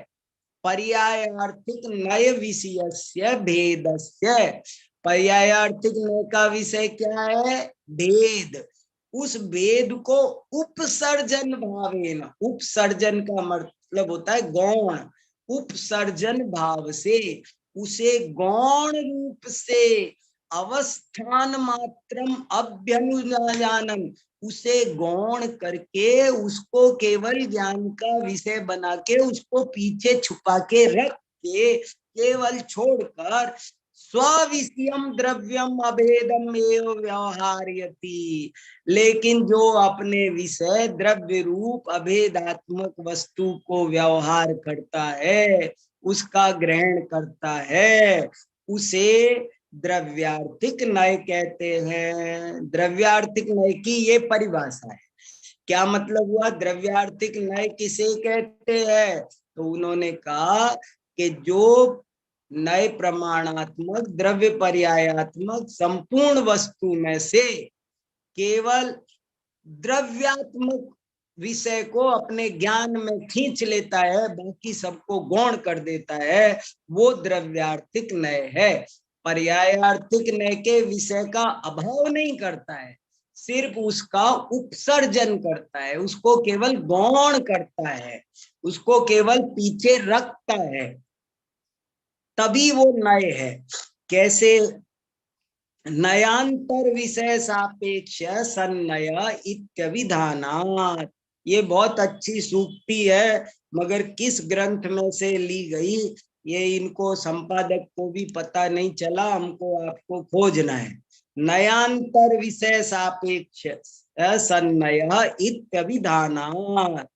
पर्यायार्थिक नय विषयस्य भेदस्य, पर्यायार्थिक नय का विषय क्या है, भेद, उस भेद को उपसर्जन भावेन, उपसर्जन का मतलब होता है गौण, उपसर्जन भाव से, उसे गौण रूप से, अवस्थान मात्रम अभ्यनुजानम, उसे गौण करके, उसको केवल ज्ञान का विषय बना के, उसको पीछे छुपा के रख के, केवल छोड़कर स्विषयम द्रव्यम अभेदम एव व्यवहारयति, लेकिन जो अपने विषय द्रव्य रूप अभेदात्मक वस्तु को व्यवहार करता है, उसका ग्रहण करता है, उसे द्रव्यार्थिक नय कहते हैं। द्रव्यार्थिक नय की ये परिभाषा है। क्या मतलब हुआ, द्रव्यार्थिक नय किसे कहते हैं, तो उन्होंने कहा कि जो नय प्रमाणात्मक द्रव्य पर्यायात्मक संपूर्ण वस्तु में से केवल द्रव्यात्मक विषय को अपने ज्ञान में खींच लेता है, बाकी सबको गौण कर देता है, वो द्रव्यार्थिक नय है। पर्यायार्थिक नय के विषय का अभाव नहीं करता है, सिर्फ उसका उपसर्जन करता है, उसको केवल गौण करता है, उसको केवल पीछे रखता है, तभी वो नय है। कैसे, नयांतर विषय सापेक्ष सन्नय इत्यभिधानात्, ये बहुत अच्छी सूक्ति है, मगर किस ग्रंथ में से ली गई ये इनको संपादक को भी पता नहीं चला, हमको आपको खोजना है। नयांतर विषय सापेक्ष सन्नय इत्यभिधानात्,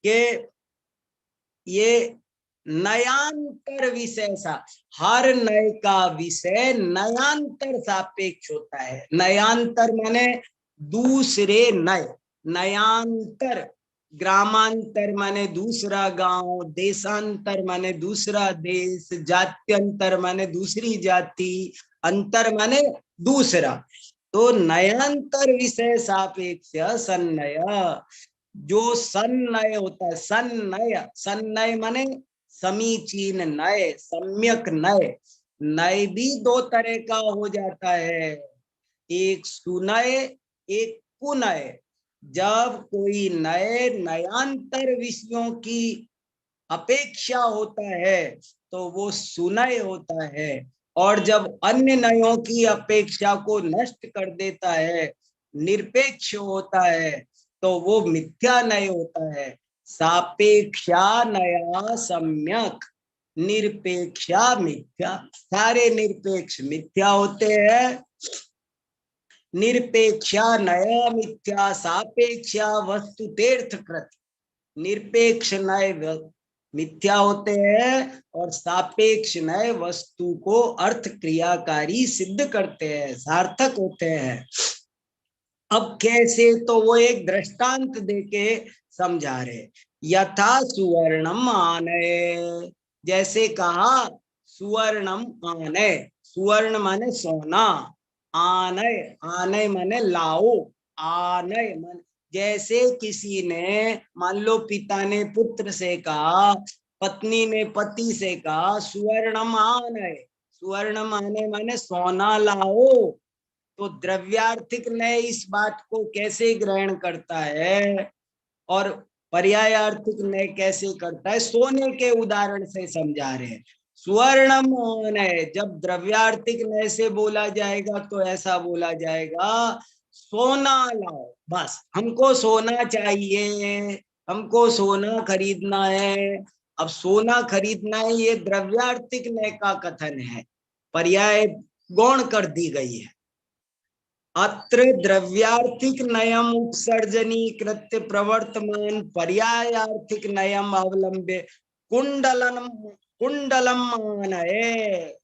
के ये नयांतर विषय सा, हर नय का विषय नयांतर सापेक्ष होता है। नयांतर माने दूसरे नय, नयांतर, ग्रामांतर माने दूसरा गांव, देशांतर माने दूसरा देश, जात्यंतर माने दूसरी जाति, अंतर माने दूसरा, तो नयांतर विषय सापेक्ष सन्नय, जो सन्नय होता है, सन्नय, सन्नय माने समीचीन नय, सम्यक नय। नय भी दो तरह का हो जाता है, एक सुनय, एक कुनय। जब कोई नए नयांतर विषयों की अपेक्षा होता है तो वो सुनय होता है, और जब अन्य नयों की अपेक्षा को नष्ट कर देता है, निरपेक्ष होता है, तो वो मिथ्या नय होता है। सापेक्षा नया सम्यक, निरपेक्षा मिथ्या, सारे निरपेक्ष मिथ्या होते हैं। निरपेक्षा नया मिथ्या, सापेक्षा वस्तु तीर्थ कृत, निरपेक्ष नय मिथ्या होते हैं और सापेक्ष नय वस्तु को अर्थ क्रियाकारी सिद्ध करते हैं, सार्थक होते हैं। अब कैसे, तो वो एक दृष्टांत देके समझा रहे। यथा सुवर्णम आनय, जैसे कहा सुवर्णम आनय, सुवर्ण माने सोना, आनय, आनय माने लाओ, आनय माने, जैसे किसी ने, मान लो पिता ने पुत्र से कहा पत्नी ने पति से कहा सुवर्णम आनय, सुवर्णम आने माने सोना लाओ। तो द्रव्यार्थिक नय इस बात को कैसे ग्रहण करता है और पर्यायार्थिक नय कैसे करता है, सोने के उदाहरण से समझा रहे हैं। सुवर्णम आनय जब द्रव्यार्थिक नय से बोला जाएगा तो ऐसा बोला जाएगा सोना लाओ, बस हमको सोना चाहिए, हमको सोना खरीदना है। अब सोना खरीदना है ये द्रव्यार्थिक नय का कथन है, पर्याय गौण कर दी गई है। अत्र द्रव्यार्थिक नयम उत्सर्जनी कृत्य प्रवर्तमान पर्यायार्थिक नयम अवलंबे कुंडलम कुंडलम मानये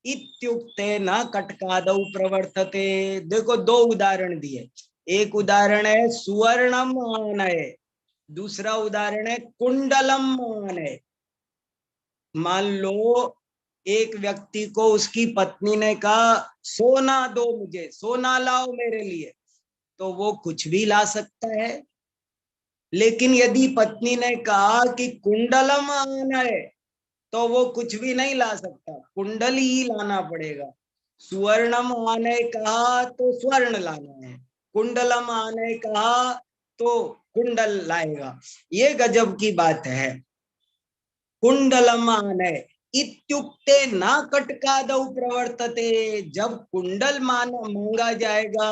इत्युक्ते न कटकादौ प्रवर्तते। देखो दो उदाहरण दिए, एक उदाहरण है सुवर्णम मानये, दूसरा उदाहरण है कुंडलम मानये। मान लो एक व्यक्ति को उसकी पत्नी ने कहा सोना दो मुझे, सोना लाओ मेरे लिए, तो वो कुछ भी ला सकता है। लेकिन यदि पत्नी ने कहा कि कुंडलम आना है, तो वो कुछ भी नहीं ला सकता, कुंडल ही लाना पड़ेगा। सुवर्णम आने कहा तो स्वर्ण लाना है, कुंडलम आने कहा तो कुंडल लाएगा। ये गजब की बात है। कुंडलम आने इत्युक्ते न कटकादौ प्रवर्तते, जब कुंडल मांगा जाएगा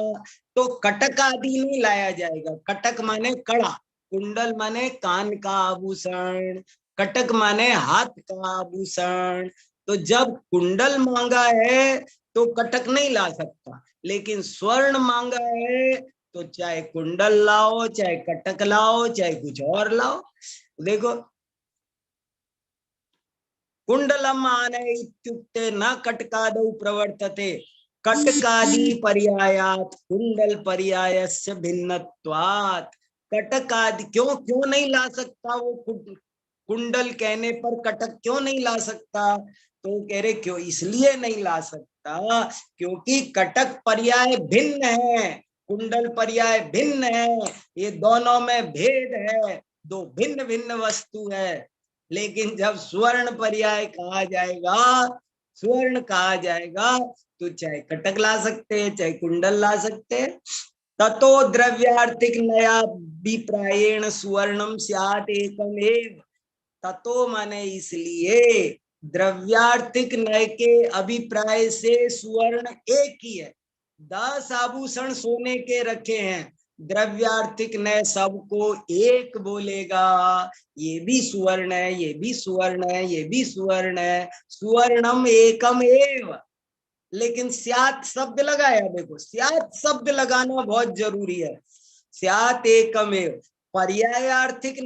तो कटक आदि नहीं लाया जाएगा। कटक माने कड़ा, कुंडल माने कान का आभूषण, कटक माने हाथ का आभूषण। तो जब कुंडल मांगा है तो कटक नहीं ला सकता, लेकिन स्वर्ण मांगा है तो चाहे कुंडल लाओ, चाहे कटक लाओ, चाहे कुछ और लाओ। देखो कुंडलम आने इत्युक्ते न कटकादौ प्रवर्तते, कटकादि पर्यायात कुंडल पर्यायस्य भिन्नत्वात्। कटकादि क्यों क्यों नहीं ला सकता वो, कुंडल कहने पर कटक क्यों नहीं ला सकता? तो कह रहे क्यों इसलिए नहीं ला सकता क्योंकि कटक पर्याय भिन्न है, कुंडल पर्याय भिन्न है, ये दोनों में भेद है, दो भिन्न भिन्न वस्तु है। लेकिन जब स्वर्ण पर्याय कहा जाएगा, स्वर्ण कहा जाएगा तो चाहे कटक ला सकते हैं, चाहे कुंडल ला सकते हैं। ततो द्रव्यार्थिक नयाभिप्रायेण सुवर्णम स्यात् एकमेव। ततो माने इसलिए द्रव्यार्थिक नय के अभिप्राय से सुवर्ण एक ही है। 10 आभूषण सोने के रखे हैं, द्रव्यार्थिक नय सबको एक बोलेगा, ये भी सुवर्ण है, ये भी सुवर्ण है, ये भी सुवर्ण है, सुवर्णम एकम एव। लेकिन स्यात् शब्द लगाया, देखो स्यात् शब्द लगाना बहुत जरूरी है। स्यात् एकमेव, पर्यायार्थिक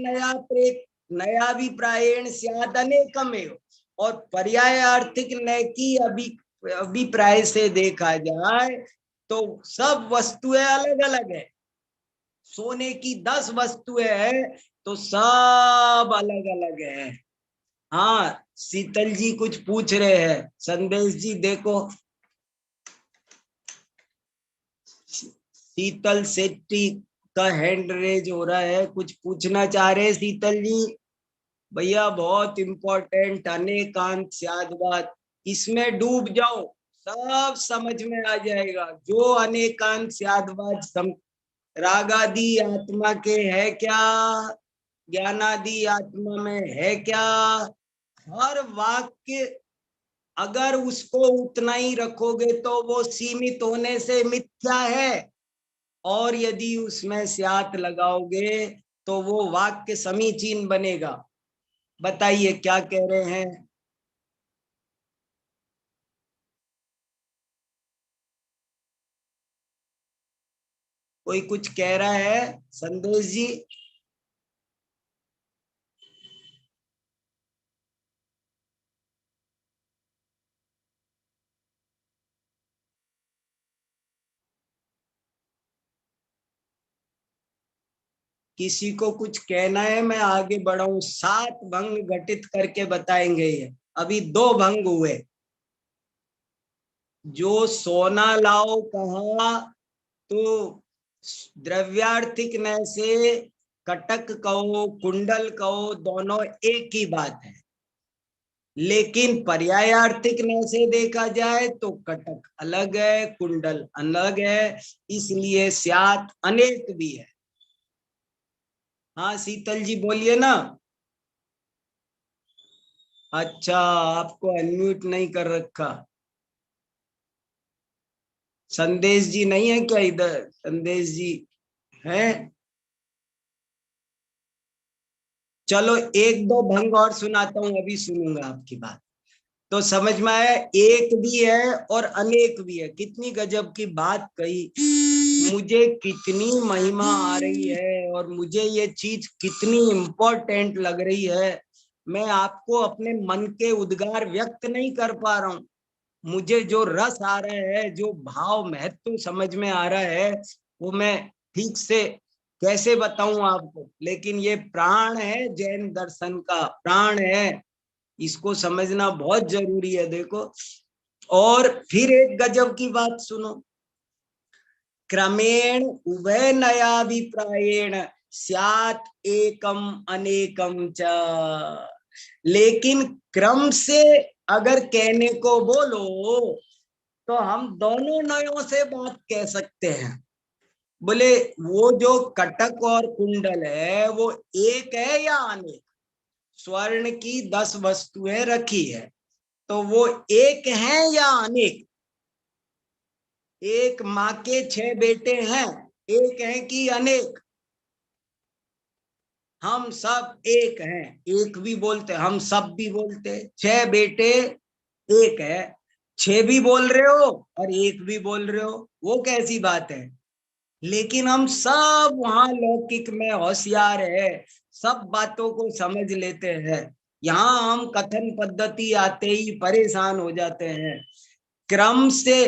नयाभिप्रायेण स्यात् अनेकमेव, और पर्यायार्थिक नय की अभिप्राय से देखा जाए तो सब वस्तुएं अलग अलग है। सोने की 10 वस्तुएं है तो सब अलग अलग है। हाँ शीतल जी कुछ पूछ रहे हैं, संदेश जी देखो, शीतल सेट्टी का हैंड रेज हो रहा है, कुछ पूछना चाह रहे हैं शीतल जी। भैया बहुत इंपॉर्टेंट अनेकांत स्याद्वाद, इसमें डूब जाओ सब समझ में आ जाएगा। जो अनेकांत स्याद्वाद रागादि आत्मा के है क्या, ज्ञानादि आत्मा में है क्या, हर वाक्य अगर उसको उतना ही रखोगे तो वो सीमित होने से मिथ्या है, और यदि उसमें स्यात् लगाओगे तो वो वाक्य समीचीन बनेगा। बताइए क्या कह रहे हैं? कोई कुछ कह रहा है संदेश जी? किसी को कुछ कहना है? मैं आगे बढ़ाऊं, 7 भंग घटित करके बताएंगे ये। अभी 2 भंग हुए। जो सोना लाओ कहा तो द्रव्यार्थिक नय से कटक कहो कुंडल कहो दोनों एक ही बात है। लेकिन पर्यायार्थिक न से देखा जाए तो कटक अलग है, कुंडल अलग है, इसलिए स्यात् अनेक भी है। हाँ शीतल जी बोलिए ना। अच्छा, आपको अनम्यूट नहीं कर रखा। संदेश जी नहीं है क्या इधर? संदेश जी है? चलो एक दो भंग और सुनाता हूं, अभी सुनूंगा आपकी बात तो समझ में आया। एक भी है और अनेक भी है। कितनी गजब की बात कही। मुझे कितनी महिमा आ रही है और मुझे ये चीज कितनी इम्पोर्टेंट लग रही है। मैं आपको अपने मन के उद्गार व्यक्त नहीं कर पा रहा हूं। मुझे जो रस आ रहा है, जो भाव महत्व समझ में आ रहा है, वो मैं ठीक से कैसे बताऊं आपको। लेकिन ये प्राण है, जैन दर्शन का प्राण है, इसको समझना बहुत जरूरी है। देखो, और फिर एक गजब की बात सुनो। क्रमेण उभय नयाभिप्रायेण स्यात् एकम अनेकम च। लेकिन क्रम से अगर कहने को बोलो तो हम दोनों नयों से बात कह सकते हैं। बोले वो जो कटक और कुंडल है वो एक है या अनेक? स्वर्ण की 10 वस्तुएं रखी है तो वो एक है या अनेक? एक माँ के 6 बेटे हैं, एक है कि अनेक? हम सब एक हैं, एक भी बोलते, हम सब भी बोलते। 6 बेटे एक है, 6 भी बोल रहे हो और एक भी बोल रहे हो, वो कैसी बात है? लेकिन हम सब वहां लौकिक में होशियार है, सब बातों को समझ लेते हैं। यहाँ हम कथन पद्धति आते ही परेशान हो जाते हैं। क्रम से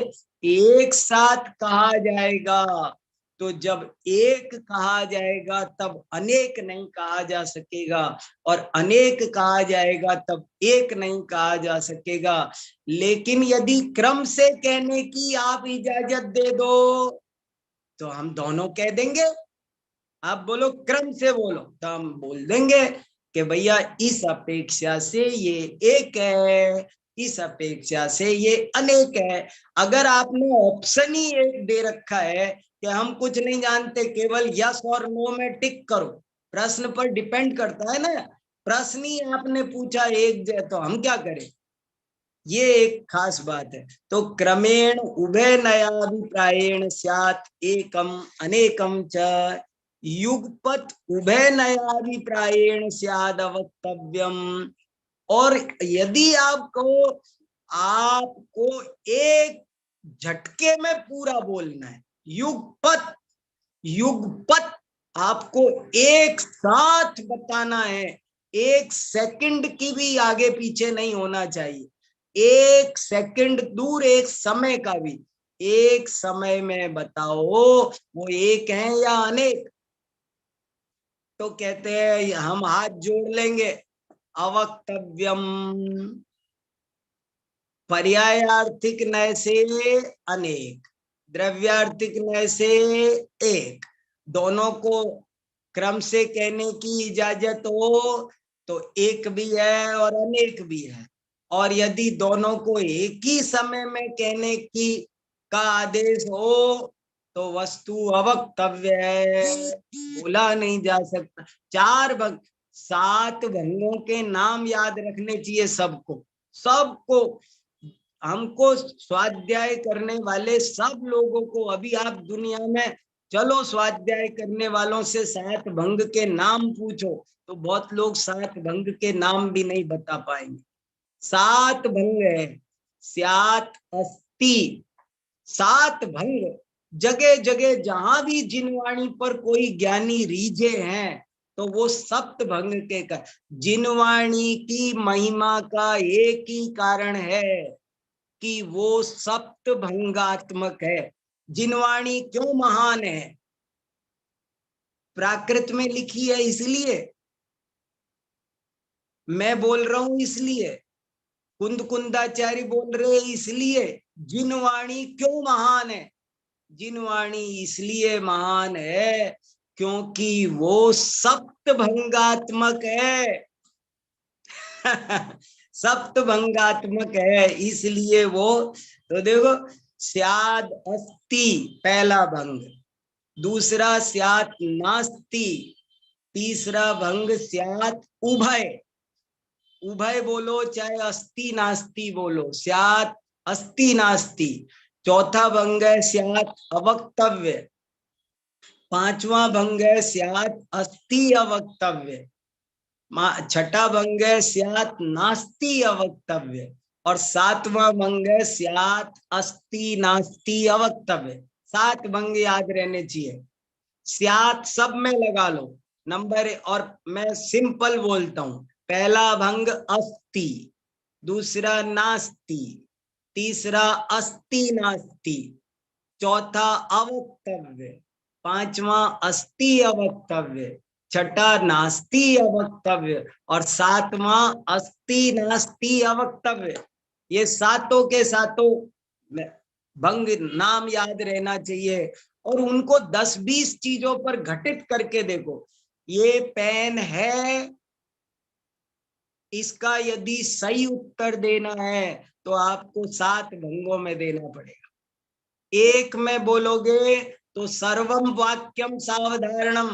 एक साथ कहा जाएगा तो जब एक कहा जाएगा तब अनेक नहीं कहा जा सकेगा, और अनेक कहा जाएगा तब एक नहीं कहा जा सकेगा। लेकिन यदि क्रम से कहने की आप इजाजत दे दो तो हम दोनों कह देंगे। आप बोलो क्रम से बोलो तो हम बोल देंगे कि भैया इस अपेक्षा से ये एक है, इस अपेक्षा से ये अनेक है। अगर आपने ऑप्शन ही एक दे रखा है कि हम कुछ नहीं जानते, केवल यस और नो में टिक करो, प्रश्न पर डिपेंड करता है ना। प्रश्न ही आपने पूछा एक तो हम क्या करें? ये एक खास बात है। तो क्रमेण उभय नयाभिप्रायेण स्यात् एकम अनेकम च युगपत उभय नयाभिप्रायेण स्याद् अवक्तव्यम। और यदि आपको एक झटके में पूरा बोलना है, युगपत, युगपत आपको एक साथ बताना है, एक सेकंड की भी आगे पीछे नहीं होना चाहिए। एक सेकंड दूर, एक समय का भी, एक समय में बताओ वो एक है या अनेक? तो कहते हैं हम हाथ जोड़ लेंगे। अवक्तव्यम, पर्यायार्थिक नय से अनेक, द्रव्यार्थिक नय से एक। दोनों को क्रम से कहने की इजाजत हो तो एक भी है और अनेक भी है। और यदि दोनों को एक ही समय में कहने की का आदेश हो तो वस्तु अवक्तव्य है, बोला नहीं जा सकता। 4 भंग, 7 भंगों के नाम याद रखने चाहिए सबको, सबको। हमको स्वाध्याय करने वाले सब लोगों को, अभी आप दुनिया में चलो स्वाध्याय करने वालों से 7 भंग के नाम पूछो तो बहुत लोग 7 भंग के नाम भी नहीं बता पाएंगे। 7 भंग है, स्यात् अस्ति, 7 भंग। जगह जगह जहां भी जिनवाणी पर कोई ज्ञानी रीझे हैं तो वो सप्त भंग के कर। जिनवाणी की महिमा का एक ही कारण है कि वो सप्त भंगात्मक है। जिनवाणी क्यों महान है? प्राकृत में लिखी है इसलिए, मैं बोल रहा हूं इसलिए, कुंद कुंदाचार्य बोल रहे इसलिए। जिनवाणी क्यों महान है? जिनवाणी इसलिए महान है क्योंकि वो सप्त भंगात्मक है। सप्त भंगात्मक है, इसलिए वो, तो देखो स्याद अस्ति पहला भंग, दूसरा स्यात नास्ति, तीसरा भंग स्यात उभय, उभय बोलो चाहे अस्ति नास्ति बोलो, स्यात अस्ति नास्ति। चौथा भंग है स्यात अवक्तव्य, पांचवा भंग है स्यात अस्ति अवक्तव्य, छठा भंग है स्यात नास्ति अवक्तव्य, और सातवां भंग है स्यात अस्ति नास्ति अवक्तव्य। 7 भंग याद रहने चाहिए। स्यात सब में लगा लो नंबर, और मैं सिंपल बोलता हूं, पहला भंग अस्ति, दूसरा नास्ति, तीसरा अस्ति नास्ति, चौथा अवक्तव्य, पांचवा अस्ति अवक्तव्य, छठा नास्ति अवक्तव्य, और सातवां अस्ति नास्ति अवक्तव्य। ये सातों के सातों भंग नाम याद रहना चाहिए, और उनको 10-20 चीजों पर घटित करके देखो। ये पेन है, इसका यदि सही उत्तर देना है तो आपको 7 भंगों में देना पड़ेगा। एक में बोलोगे तो सर्वम वाक्यम सावधारणम,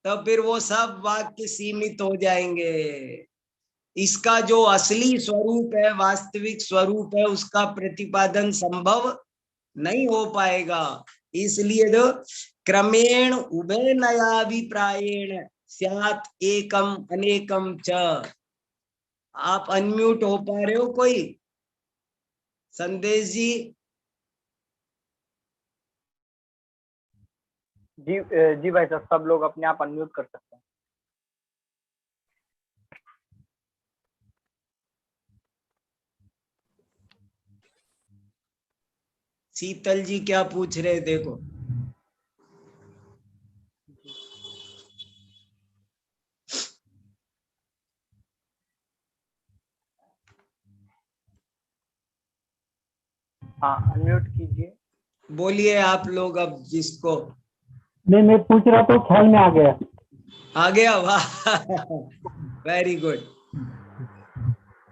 तो फिर वो सब वाक्य सीमित हो जाएंगे। इसका जो असली स्वरूप है, वास्तविक स्वरूप है, उसका प्रतिपादन संभव नहीं हो पाएगा। इसलिए जो क्रमेण उभय नयाभिप्रायेण स्यात् एकम अनेकम च। आप अनम्यूट हो पा रहे हो कोई? संदेश जी। जी भाई साहब, सब लोग अपने आप अनम्यूट कर सकते हैं। शीतल जी क्या पूछ रहे, देखो। हाँ, अनम्यूट कीजिए। बोलिए आप लोग अब जिसको। नहीं, मैं पूछ रहा तो ख्याल में आ गया। आ गया, वाह, very good,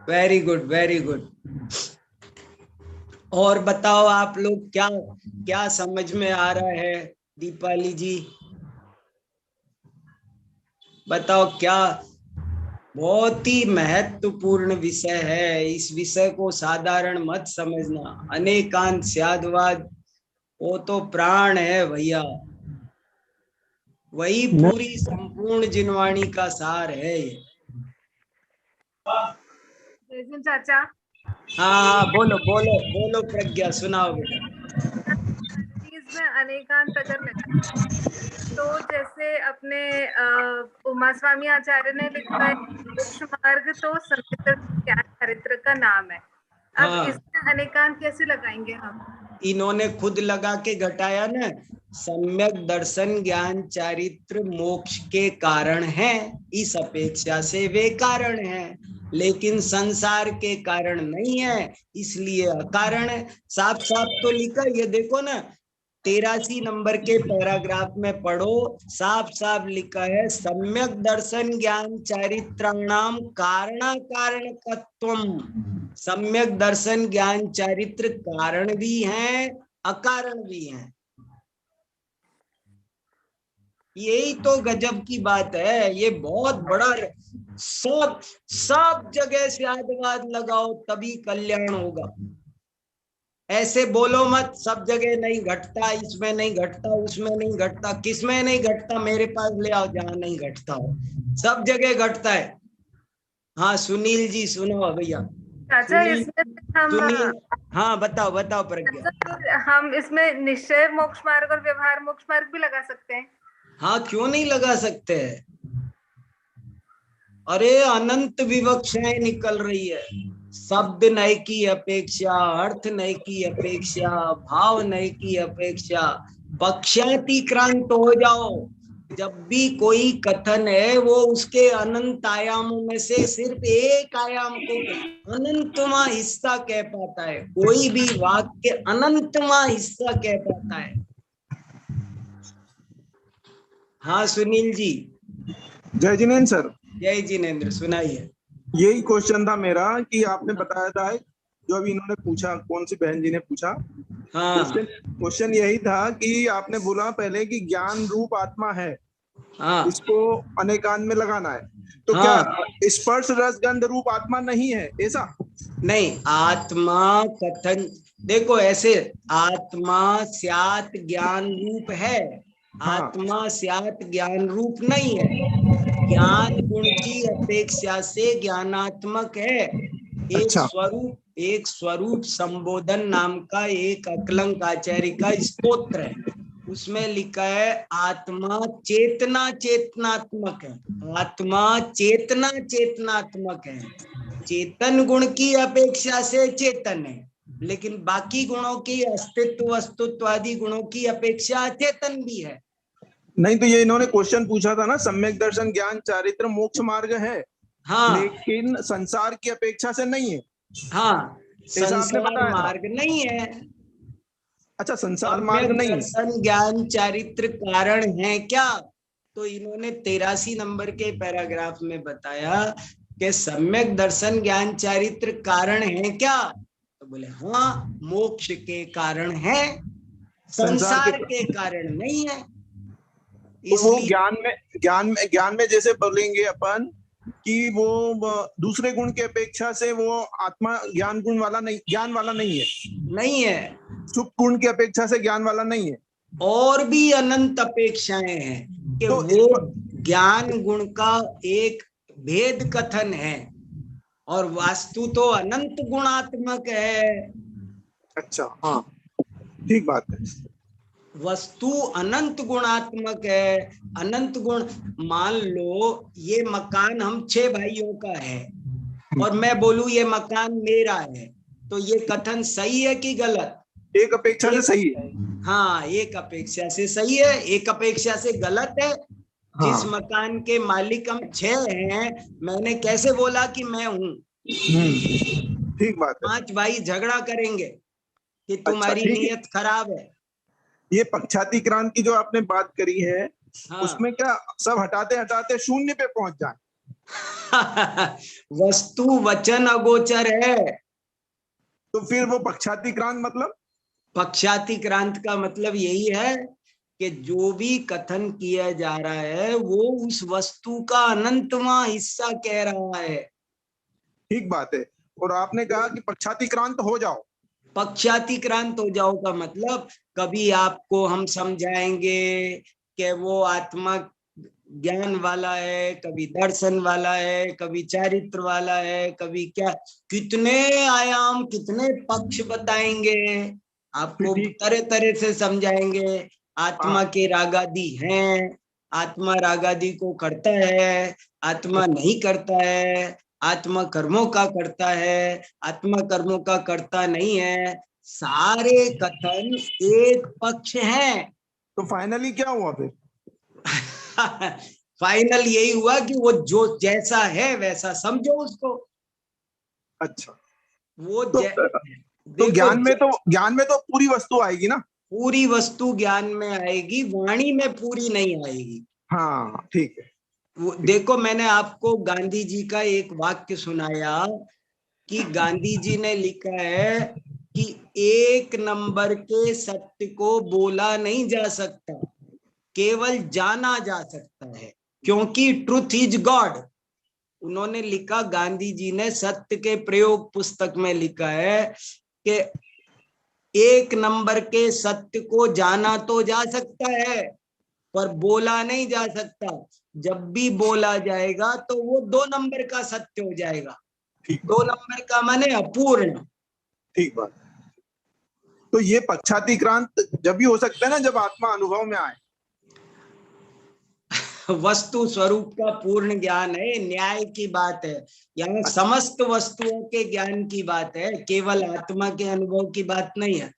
very good, very good. और बताओ आप लोग, क्या क्या समझ में आ रहा है? दीपाली जी बताओ। क्या बहुत ही महत्वपूर्ण विषय है, इस विषय को साधारण मत समझना। अनेकांत स्यादवाद वो तो प्राण है भैया, वही पूरी संपूर्ण जिनवाणी का सार है ये। चाचा, हाँ, बोलो बोलो बोलो प्रज्ञा, सुनाओ बेटा। इसमें अनेकांत अगर लगा तो जैसे अपने उमा स्वामी आचार्य ने लिखा है मोक्ष मार्ग तो संवित ज्ञान चरित्र का नाम है। अब हाँ, इसमें अनेकांत कैसे लगाएंगे हम? इन्होंने खुद लगा के घटाया ना, सम्यक दर्शन ज्ञान चारित्र मोक्ष के कारण है, इस अपेक्षा से वे कारण हैं, लेकिन संसार के कारण नहीं है, इसलिए अकारण है। साफ साफ तो लिखा, ये देखो ना 83 नंबर के पैराग्राफ में पढ़ो, साफ साफ लिखा है, सम्यक दर्शन ज्ञान चारित्राणाम कारणकारणकत्वम। सम्यक दर्शन ज्ञान चारित्र कारण भी हैं, अकारण भी हैं। यही तो गजब की बात है, ये बहुत बड़ा। सब जगह से आदवाद लगाओ तभी कल्याण होगा। ऐसे बोलो मत सब जगह नहीं घटता, इसमें नहीं घटता, उसमें नहीं घटता। किसमें नहीं घटता मेरे पास ले आओ, जहां नहीं घटता हो। सब जगह घटता है। हाँ सुनील जी सुनो भैया। चाचा इसमें सुनील, हाँ बताओ बताओ प्रज्ञा। हम इसमें निश्चय मोक्ष मार्ग और व्यवहार मोक्ष मार्ग भी लगा सकते हैं। हाँ, क्यों नहीं लगा सकते हैं? अरे अनंत विवक्षाएं निकल रही है। शब्द नए की अपेक्षा, अर्थ नए की अपेक्षा, भाव नए की अपेक्षा, पक्षातिक्रांत हो जाओ। जब भी कोई कथन है वो उसके अनंत आयामों में से सिर्फ एक आयाम को अनंतवा हिस्सा कह पाता है। कोई भी वाक्य अनंतवा हिस्सा कह पाता है। हाँ सुनील जी। जय जिनेन्द्र सर। जय जिनेन्द्र, सुनाइए। यही क्वेश्चन था मेरा कि आपने बताया था जो अभी इन्होंने पूछा, कौन सी बहन जी ने पूछा, हाँ क्वेश्चन यही था कि आपने बोला पहले कि ज्ञान रूप आत्मा है, हाँ इसको अनेकांत में लगाना है, तो हाँ। क्या स्पर्श रस गंध रूप आत्मा नहीं है ऐसा? नहीं, आत्मा कथन देखो ऐसे, आत्मा स्यात् ज्ञान रूप है, हाँ। आत्मा स्यात् ज्ञान रूप नहीं है। ज्ञान गुण की अपेक्षा से ज्ञानात्मक है। अच्छा। एक स्वरूप संबोधन नाम का एक अकलंक आचार्य का स्तोत्र है, उसमें लिखा है आत्मा चेतना चेतनात्मक है, आत्मा चेतना चेतनात्मक है। चेतन गुण की अपेक्षा से चेतन है, लेकिन बाकी गुणों की अस्तित्व वस्तुत्व आदि गुणों की अपेक्षा अचेतन भी है। नहीं तो ये इन्होंने क्वेश्चन पूछा था ना, सम्यक दर्शन ज्ञान चारित्र मोक्ष मार्ग है, हाँ लेकिन संसार की अपेक्षा से नहीं है, हाँ, ऐसा आपने संसार बताया था। मार्ग नहीं है। अच्छा, संसार मार्ग सम्यक नहीं है। दर्शन ज्ञान चारित्र कारण है क्या? तो इन्होंने 83 नंबर के पैराग्राफ में बताया कि सम्यक दर्शन ज्ञान चारित्र कारण है क्या? तो बोले हाँ, मोक्ष के कारण है, संसार के कारण नहीं है। तो वो इसलिए ज्ञान में जैसे बोलेंगे अपन कि वो दूसरे गुण की अपेक्षा से वो आत्मा ज्ञान गुण वाला नहीं, ज्ञान वाला नहीं है, नहीं है, सुख गुण की अपेक्षा से ज्ञान वाला नहीं है। और भी अनंत अपेक्षाएं हैं कि तो वो ज्ञान गुण का एक भेद कथन है, और वास्तु तो अनंत गुणात्मक है। अच्छा, हाँ, ठीक बात है। वस्तु अनंत गुणात्मक है, अनंत गुण। मान लो ये मकान हम 6 भाइयों का है, और मैं बोलूं ये मकान मेरा है, तो ये कथन सही है कि गलत? एक अपेक्षा से सही है। हाँ, एक अपेक्षा से सही है, एक अपेक्षा से गलत है। जिस हाँ। मकान के मालिक हम 6 हैं, मैंने कैसे बोला कि मैं हूं? ठीक बात है। 5 भाई झगड़ा करेंगे कि अच्छा, तुम्हारी ठीक है। नीयत खराब है। ये पक्षाति क्रांत की जो आपने बात करी है, हाँ। उसमें क्या सब हटाते हटाते शून्य पे पहुंच जाए? वस्तु वचन अगोचर है। तो फिर वो पक्षाति क्रांत मतलब? पक्षाति क्रांत का मतलब यही है कि जो भी कथन किया जा रहा है वो उस वस्तु का अनंतवां हिस्सा कह रहा है। ठीक बात है। और आपने कहा कि पक्षाति क्रांत हो जाओ। पक्षाति क्रांत हो जाओ का मतलब, कभी आपको हम समझाएंगे कि वो आत्मा ज्ञान वाला है, कभी दर्शन वाला है, कभी चारित्र वाला है, कभी क्या, कितने आयाम कितने पक्ष बताएंगे आपको, तरह तरह से समझाएंगे। आत्मा के रागादि हैं, आत्मा रागादि को करता है, आत्मा नहीं करता है, आत्मा कर्मों का करता है, आत्मा कर्मों का करता नहीं है। सारे कथन एक पक्ष हैं। तो फाइनली क्या हुआ फिर? फाइनल यही हुआ कि वो जो जैसा है वैसा समझो उसको। अच्छा, वो तो ज्ञान में तो पूरी वस्तु आएगी ना? पूरी वस्तु ज्ञान में आएगी, वाणी में पूरी नहीं आएगी। हाँ, ठीक है। वो देखो, मैंने आपको गांधी जी का एक वाक्य सुनाया कि गांधी जी ने लिखा है कि 1 नंबर के सत्य को बोला नहीं जा सकता, केवल जाना जा सकता है, क्योंकि ट्रुथ इज गॉड। उन्होंने लिखा, गांधी जी ने सत्य के प्रयोग पुस्तक में लिखा है कि 1 नंबर के सत्य को जाना तो जा सकता है, पर बोला नहीं जा सकता। जब भी बोला जाएगा तो वो 2 नंबर का सत्य हो जाएगा। 2 नंबर का माने अपूर्ण। ठीक बात। तो ये पक्षाति क्रांत जब भी हो सकता है ना, जब आत्मा अनुभव में आए। वस्तु स्वरूप का पूर्ण ज्ञान है, न्याय की बात है। यहाँ समस्त वस्तुओं के ज्ञान की बात है, केवल आत्मा के अनुभव की बात नहीं है।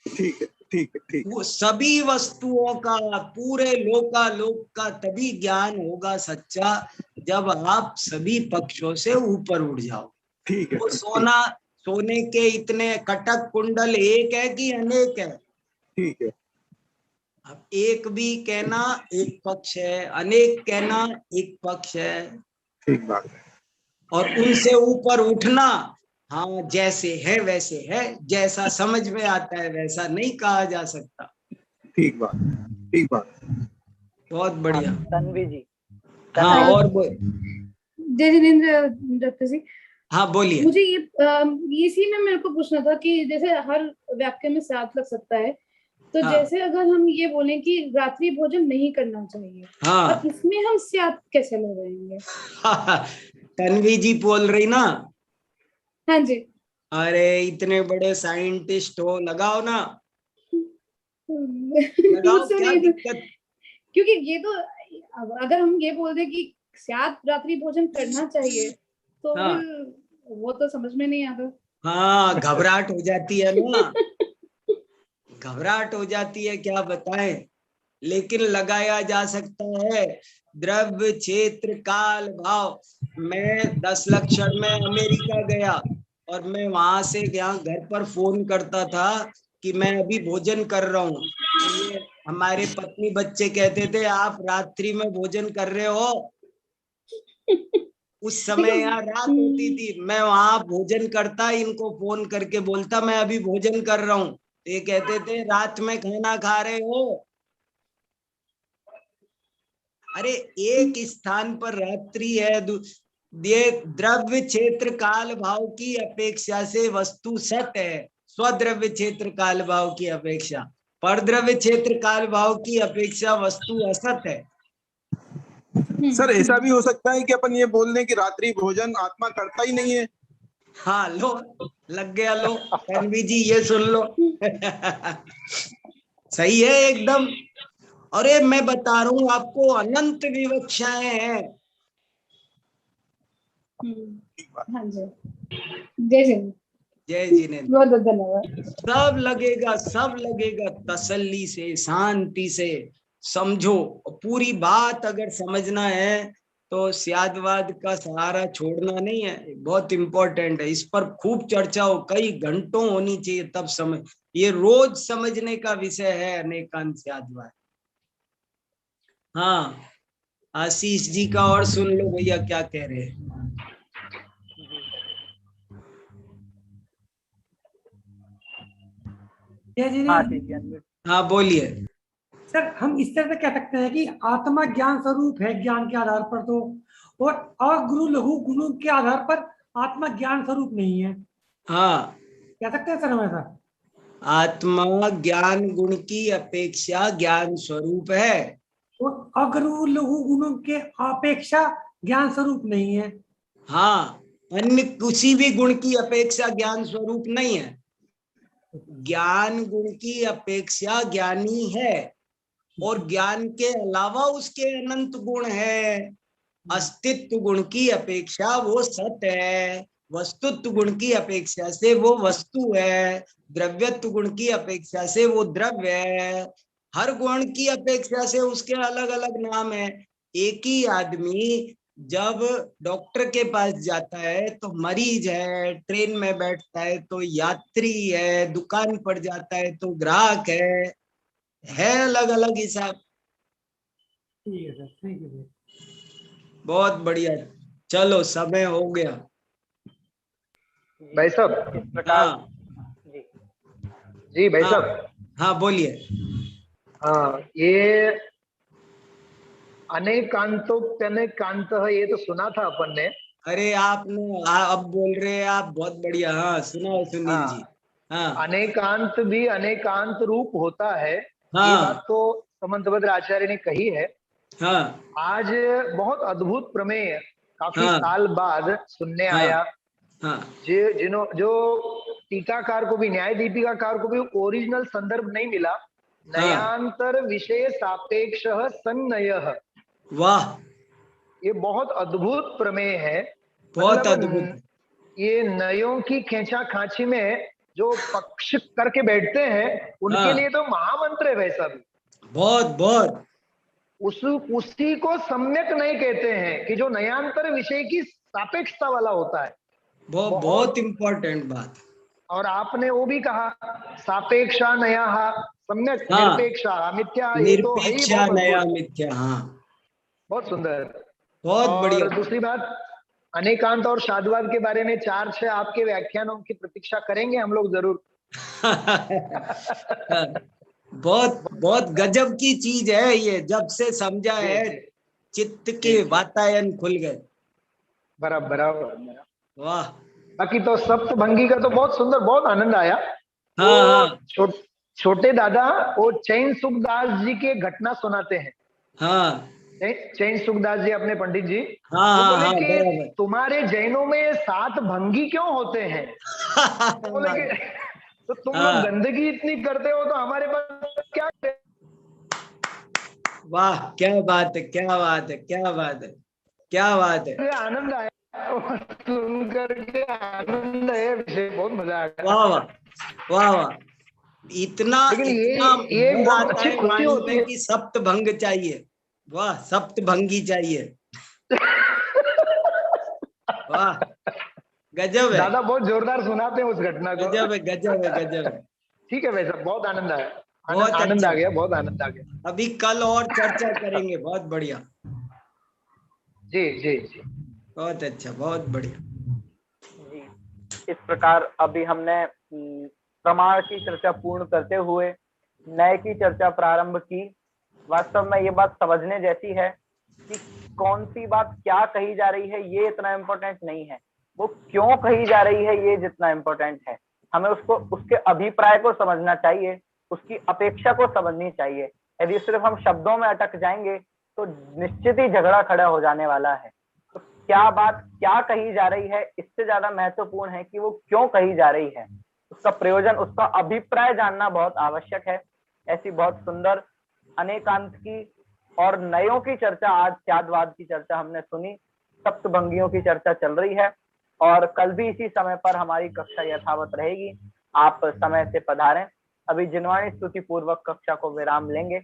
ठीक है, ठीक है, ठीक। वो सभी वस्तुओं का, पूरे लोकालोक का तभी ज्ञान होगा सच्चा जब आप सभी पक्षों से ऊपर उठ जाओ। ठीक है। वो सोने के इतने कटक कुंडल एक है कि अनेक है? ठीक है। अब एक भी कहना एक पक्ष है, अनेक कहना एक पक्ष है। ठीक बात है। और उनसे ऊपर उठना, हाँ जैसे है वैसे है, जैसा समझ में आता है वैसा नहीं कहा जा सकता। ठीक बात, ठीक बात। बहुत बढ़िया। तन्वी जी। हाँ और जय जिनेन्द्र डॉक्टर जी। हाँ बोलिए। मुझे ये इसी में मेरे को पूछना था कि जैसे हर वाक्य में साथ लग सकता है, तो हाँ। जैसे अगर हम ये बोलें कि रात्रि भोजन नहीं करना चाहिए, हाँ। और इसमें हम स्यात् कैसे लगाएंगे? तन्वी जी बोल रही ना? हाँ जी। अरे इतने बड़े साइंटिस्ट हो, लगाओ ना, लगाओ, क्या दिक्कत? क्योंकि ये तो अगर हम ये बोल दें कि स्यात् रात्रि भोजन करना चाहिए, तो हाँ। फिर वो तो समझ में नहीं आता। हाँ घबराहट हो जाती है ना, घबराहट हो जाती है, क्या बताएं। लेकिन लगाया जा सकता है। द्रव्य क्षेत्र काल भाव। मैं 10 लक्षण में अमेरिका गया और मैं वहां से यहाँ घर पर फोन करता था कि मैं अभी भोजन कर रहा हूँ, तो ये हमारे पत्नी बच्चे कहते थे आप रात्रि में भोजन कर रहे हो। उस समय यहाँ रात होती थी, मैं वहां भोजन करता, इनको फोन करके बोलता मैं अभी भोजन कर रहा हूँ, तो ये कहते थे रात में खाना खा रहे हो। अरे एक स्थान पर रात्रि है, ये द्रव्य क्षेत्र काल भाव की अपेक्षा से वस्तु सत है, स्वद्रव्य क्षेत्र काल भाव की अपेक्षा। पर द्रव्य क्षेत्र काल भाव की अपेक्षा वस्तु असत है। सर ऐसा भी हो सकता है कि अपन ये बोल दें कि रात्रि भोजन आत्मा करता ही नहीं है। हाँ लो, लग गया, लो तन्वी जी ये सुन लो। सही है एकदम। अरे मैं बता रहा हूँ आपको, अनंत विवक्षाएं हैं। हाँ जी, जय जी, जय जी ने बहुत बहुत धन्यवाद। सब लगेगा, सब लगेगा, तसल्ली से शांति से समझो। पूरी बात अगर समझना है तो स्यादवाद का सहारा छोड़ना नहीं है, बहुत इंपॉर्टेंट है। इस पर खूब चर्चा हो, कई घंटों होनी चाहिए, तब समझ। ये रोज समझने का विषय है अनेकांत स्यादवाद। हाँ आशीष जी का और सुन लो भैया क्या कह रहे हैं। हाँ बोलिए। सर हम इस तरह से कह सकते हैं कि आत्मा ज्ञान स्वरूप है ज्ञान के आधार पर, तो और अगुरु लघु गुणों के आधार पर आत्मा ज्ञान स्वरूप नहीं है, हाँ कह सकते हैं सर हम ऐसा? आत्मा ज्ञान गुण की अपेक्षा ज्ञान स्वरूप है, और अगुरु लघु गुणों के अपेक्षा ज्ञान स्वरूप नहीं है। हाँ अन्य किसी भी गुण की अपेक्षा ज्ञान स्वरूप नहीं है। ज्ञान गुण की अपेक्षा ज्ञानी है, और ज्ञान के अलावा उसके अनंत गुण है। अस्तित्व गुण की अपेक्षा वो सत है, वस्तुत्व गुण की अपेक्षा से वो वस्तु है, द्रव्यत्व गुण की अपेक्षा से वो द्रव्य है। हर गुण की अपेक्षा से उसके अलग अलग नाम है। एक ही आदमी जब डॉक्टर के पास जाता है तो मरीज है, ट्रेन में बैठता है तो यात्री है, दुकान पर जाता है तो ग्राहक है अलग अलग हिसाब। ठीक है सर, थैंक यू सर। बहुत बढ़िया, चलो समय हो गया भाई साहब। इस प्रकार हाँ जी भाई हाँ, साहब। हाँ बोलिए। हाँ ये अनेकांतोप्यनेकांत ये तो सुना था अपन ने। अरे आपने अब बोल रहे हैं आप, बहुत बढ़िया। हाँ सुनाओ सुनील जी। हाँ अनेकांत भी अनेकांत रूप होता है, ये बात हाँ तो समंतभद्र आचार्य ने कही है। हाँ आज बहुत अद्भुत प्रमेय काफी हाँ साल बाद सुनने हाँ आया। हाँ जो टीकाकार को भी, न्याय दीपिकाकार को भी ओरिजिनल संदर्भ नहीं मिला। हाँ। नयांतर विषय सापेक्ष सन्नयः, वाह, ये बहुत अद्भुत प्रमेय है। बहुत मतलब अद्भुत। ये नयों की खेचा खांची में जो पक्ष करके बैठते हैं उनके हाँ लिए तो महामंत्र है वैसा भी। बहुत बहुत। उसी को सम्यक नहीं कहते हैं कि जो नयांतर विषय की सापेक्षता वाला होता है। बहुत इम्पोर्टेंट बात। और आपने वो भी कहा सापेक्षा नया सम्यक हाँ निरपेक्षा मिथ्या, ये तो है ही निरपेक्षा बहुत नया अद्भुत, मिथ्या। हाँ बहुत सुंदर। बहुत बढ़िया। और दूसरी बात, अनेकांत और साधुवाद के बारे में 4-6 आपके व्याख्यानों की प्रतीक्षा करेंगे हम लोग जरूर। बहुत बहुत गजब की चीज है ये, जब से समझा है चित्त के वातायन खुल गए। बराबर। वाह। बाकी तो सप्तभंगी का तो बहुत सुंदर, बहुत आनंद आया। हाँ छोटे दादा वो चैन सुखदास जी के घटना सुनाते हैं। हाँ चैन सुखदास जी अपने पंडित जी, हाँ वो बोले हाँ, कि बराबर। तुम्हारे जैनों में 7 भंगी क्यों होते हैं? बोले कि तो तुम लोग गंदगी इतनी करते हो तो हमारे पास क्या करें? वाह, क्या बात है, क्या बात है, क्या बात है, क्या बात है। आनंद आया सुन करके, आनंद है, विषय बहुत मजा आ गया। वाह वाह वाह वाह। इतना लेकिन इतना ये मोह बहुत आता अच्छी है खुशी वाणी होती में है। कि सप्तभंग चाहिए। वाह, सप्तभंगी चाहिए। वाह, गजब है, दादा बहुत जोरदार सुनाते हैं उस घटना को। गजब है, गजब है, गजब है। ठीक है भाई साहब, बहुत आनंद आया, बहुत आनंद अच्छा। आ गया, बहुत आनंद आ गया। अभी कल और चर्चा करेंगे, बहुत बढ़िया। जी जी जी, बहुत अच्छा, बहुत बढ़िया जी। इस प्रकार अभी हमने प्रमाण की चर्चा पूर्ण करते हुए नए की चर्चा प्रारंभ की। वास्तव में ये बात समझने जैसी है कि कौन सी बात क्या कही जा रही है ये इतना इम्पोर्टेंट नहीं है, वो क्यों कही जा रही है ये जितना इम्पोर्टेंट है। हमें उसको, उसके अभिप्राय को समझना चाहिए, उसकी अपेक्षा को समझनी चाहिए। यदि सिर्फ हम शब्दों में अटक जाएंगे तो निश्चित ही झगड़ा खड़ा हो जाने वाला है। तो क्या बात क्या कही जा रही है इससे ज्यादा महत्वपूर्ण है कि वो क्यों कही जा रही है, उसका प्रयोजन, उसका अभिप्राय जानना बहुत आवश्यक है। ऐसी बहुत सुंदर अनेकांत की और नयों की चर्चा, आज त्यागवाद की चर्चा हमने सुनी, सप्तभंगियों की चर्चा चल रही है और कल भी इसी समय पर हमारी कक्षा यथावत रहेगी। आप समय से पधारें। अभी जिनवाणी स्तुति पूर्वक कक्षा को विराम लेंगे।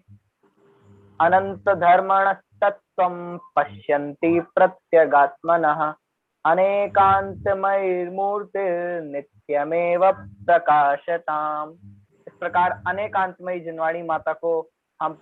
अनंत धर्मण तत्त्वं पश्यन्ति प्रत्यगात्मनः अनेकांतमयीर्मूर्तिर्नित्यमेव प्रकाशताम्। इस प्रकार अनेकांतमयी जिनवाणी माता को हम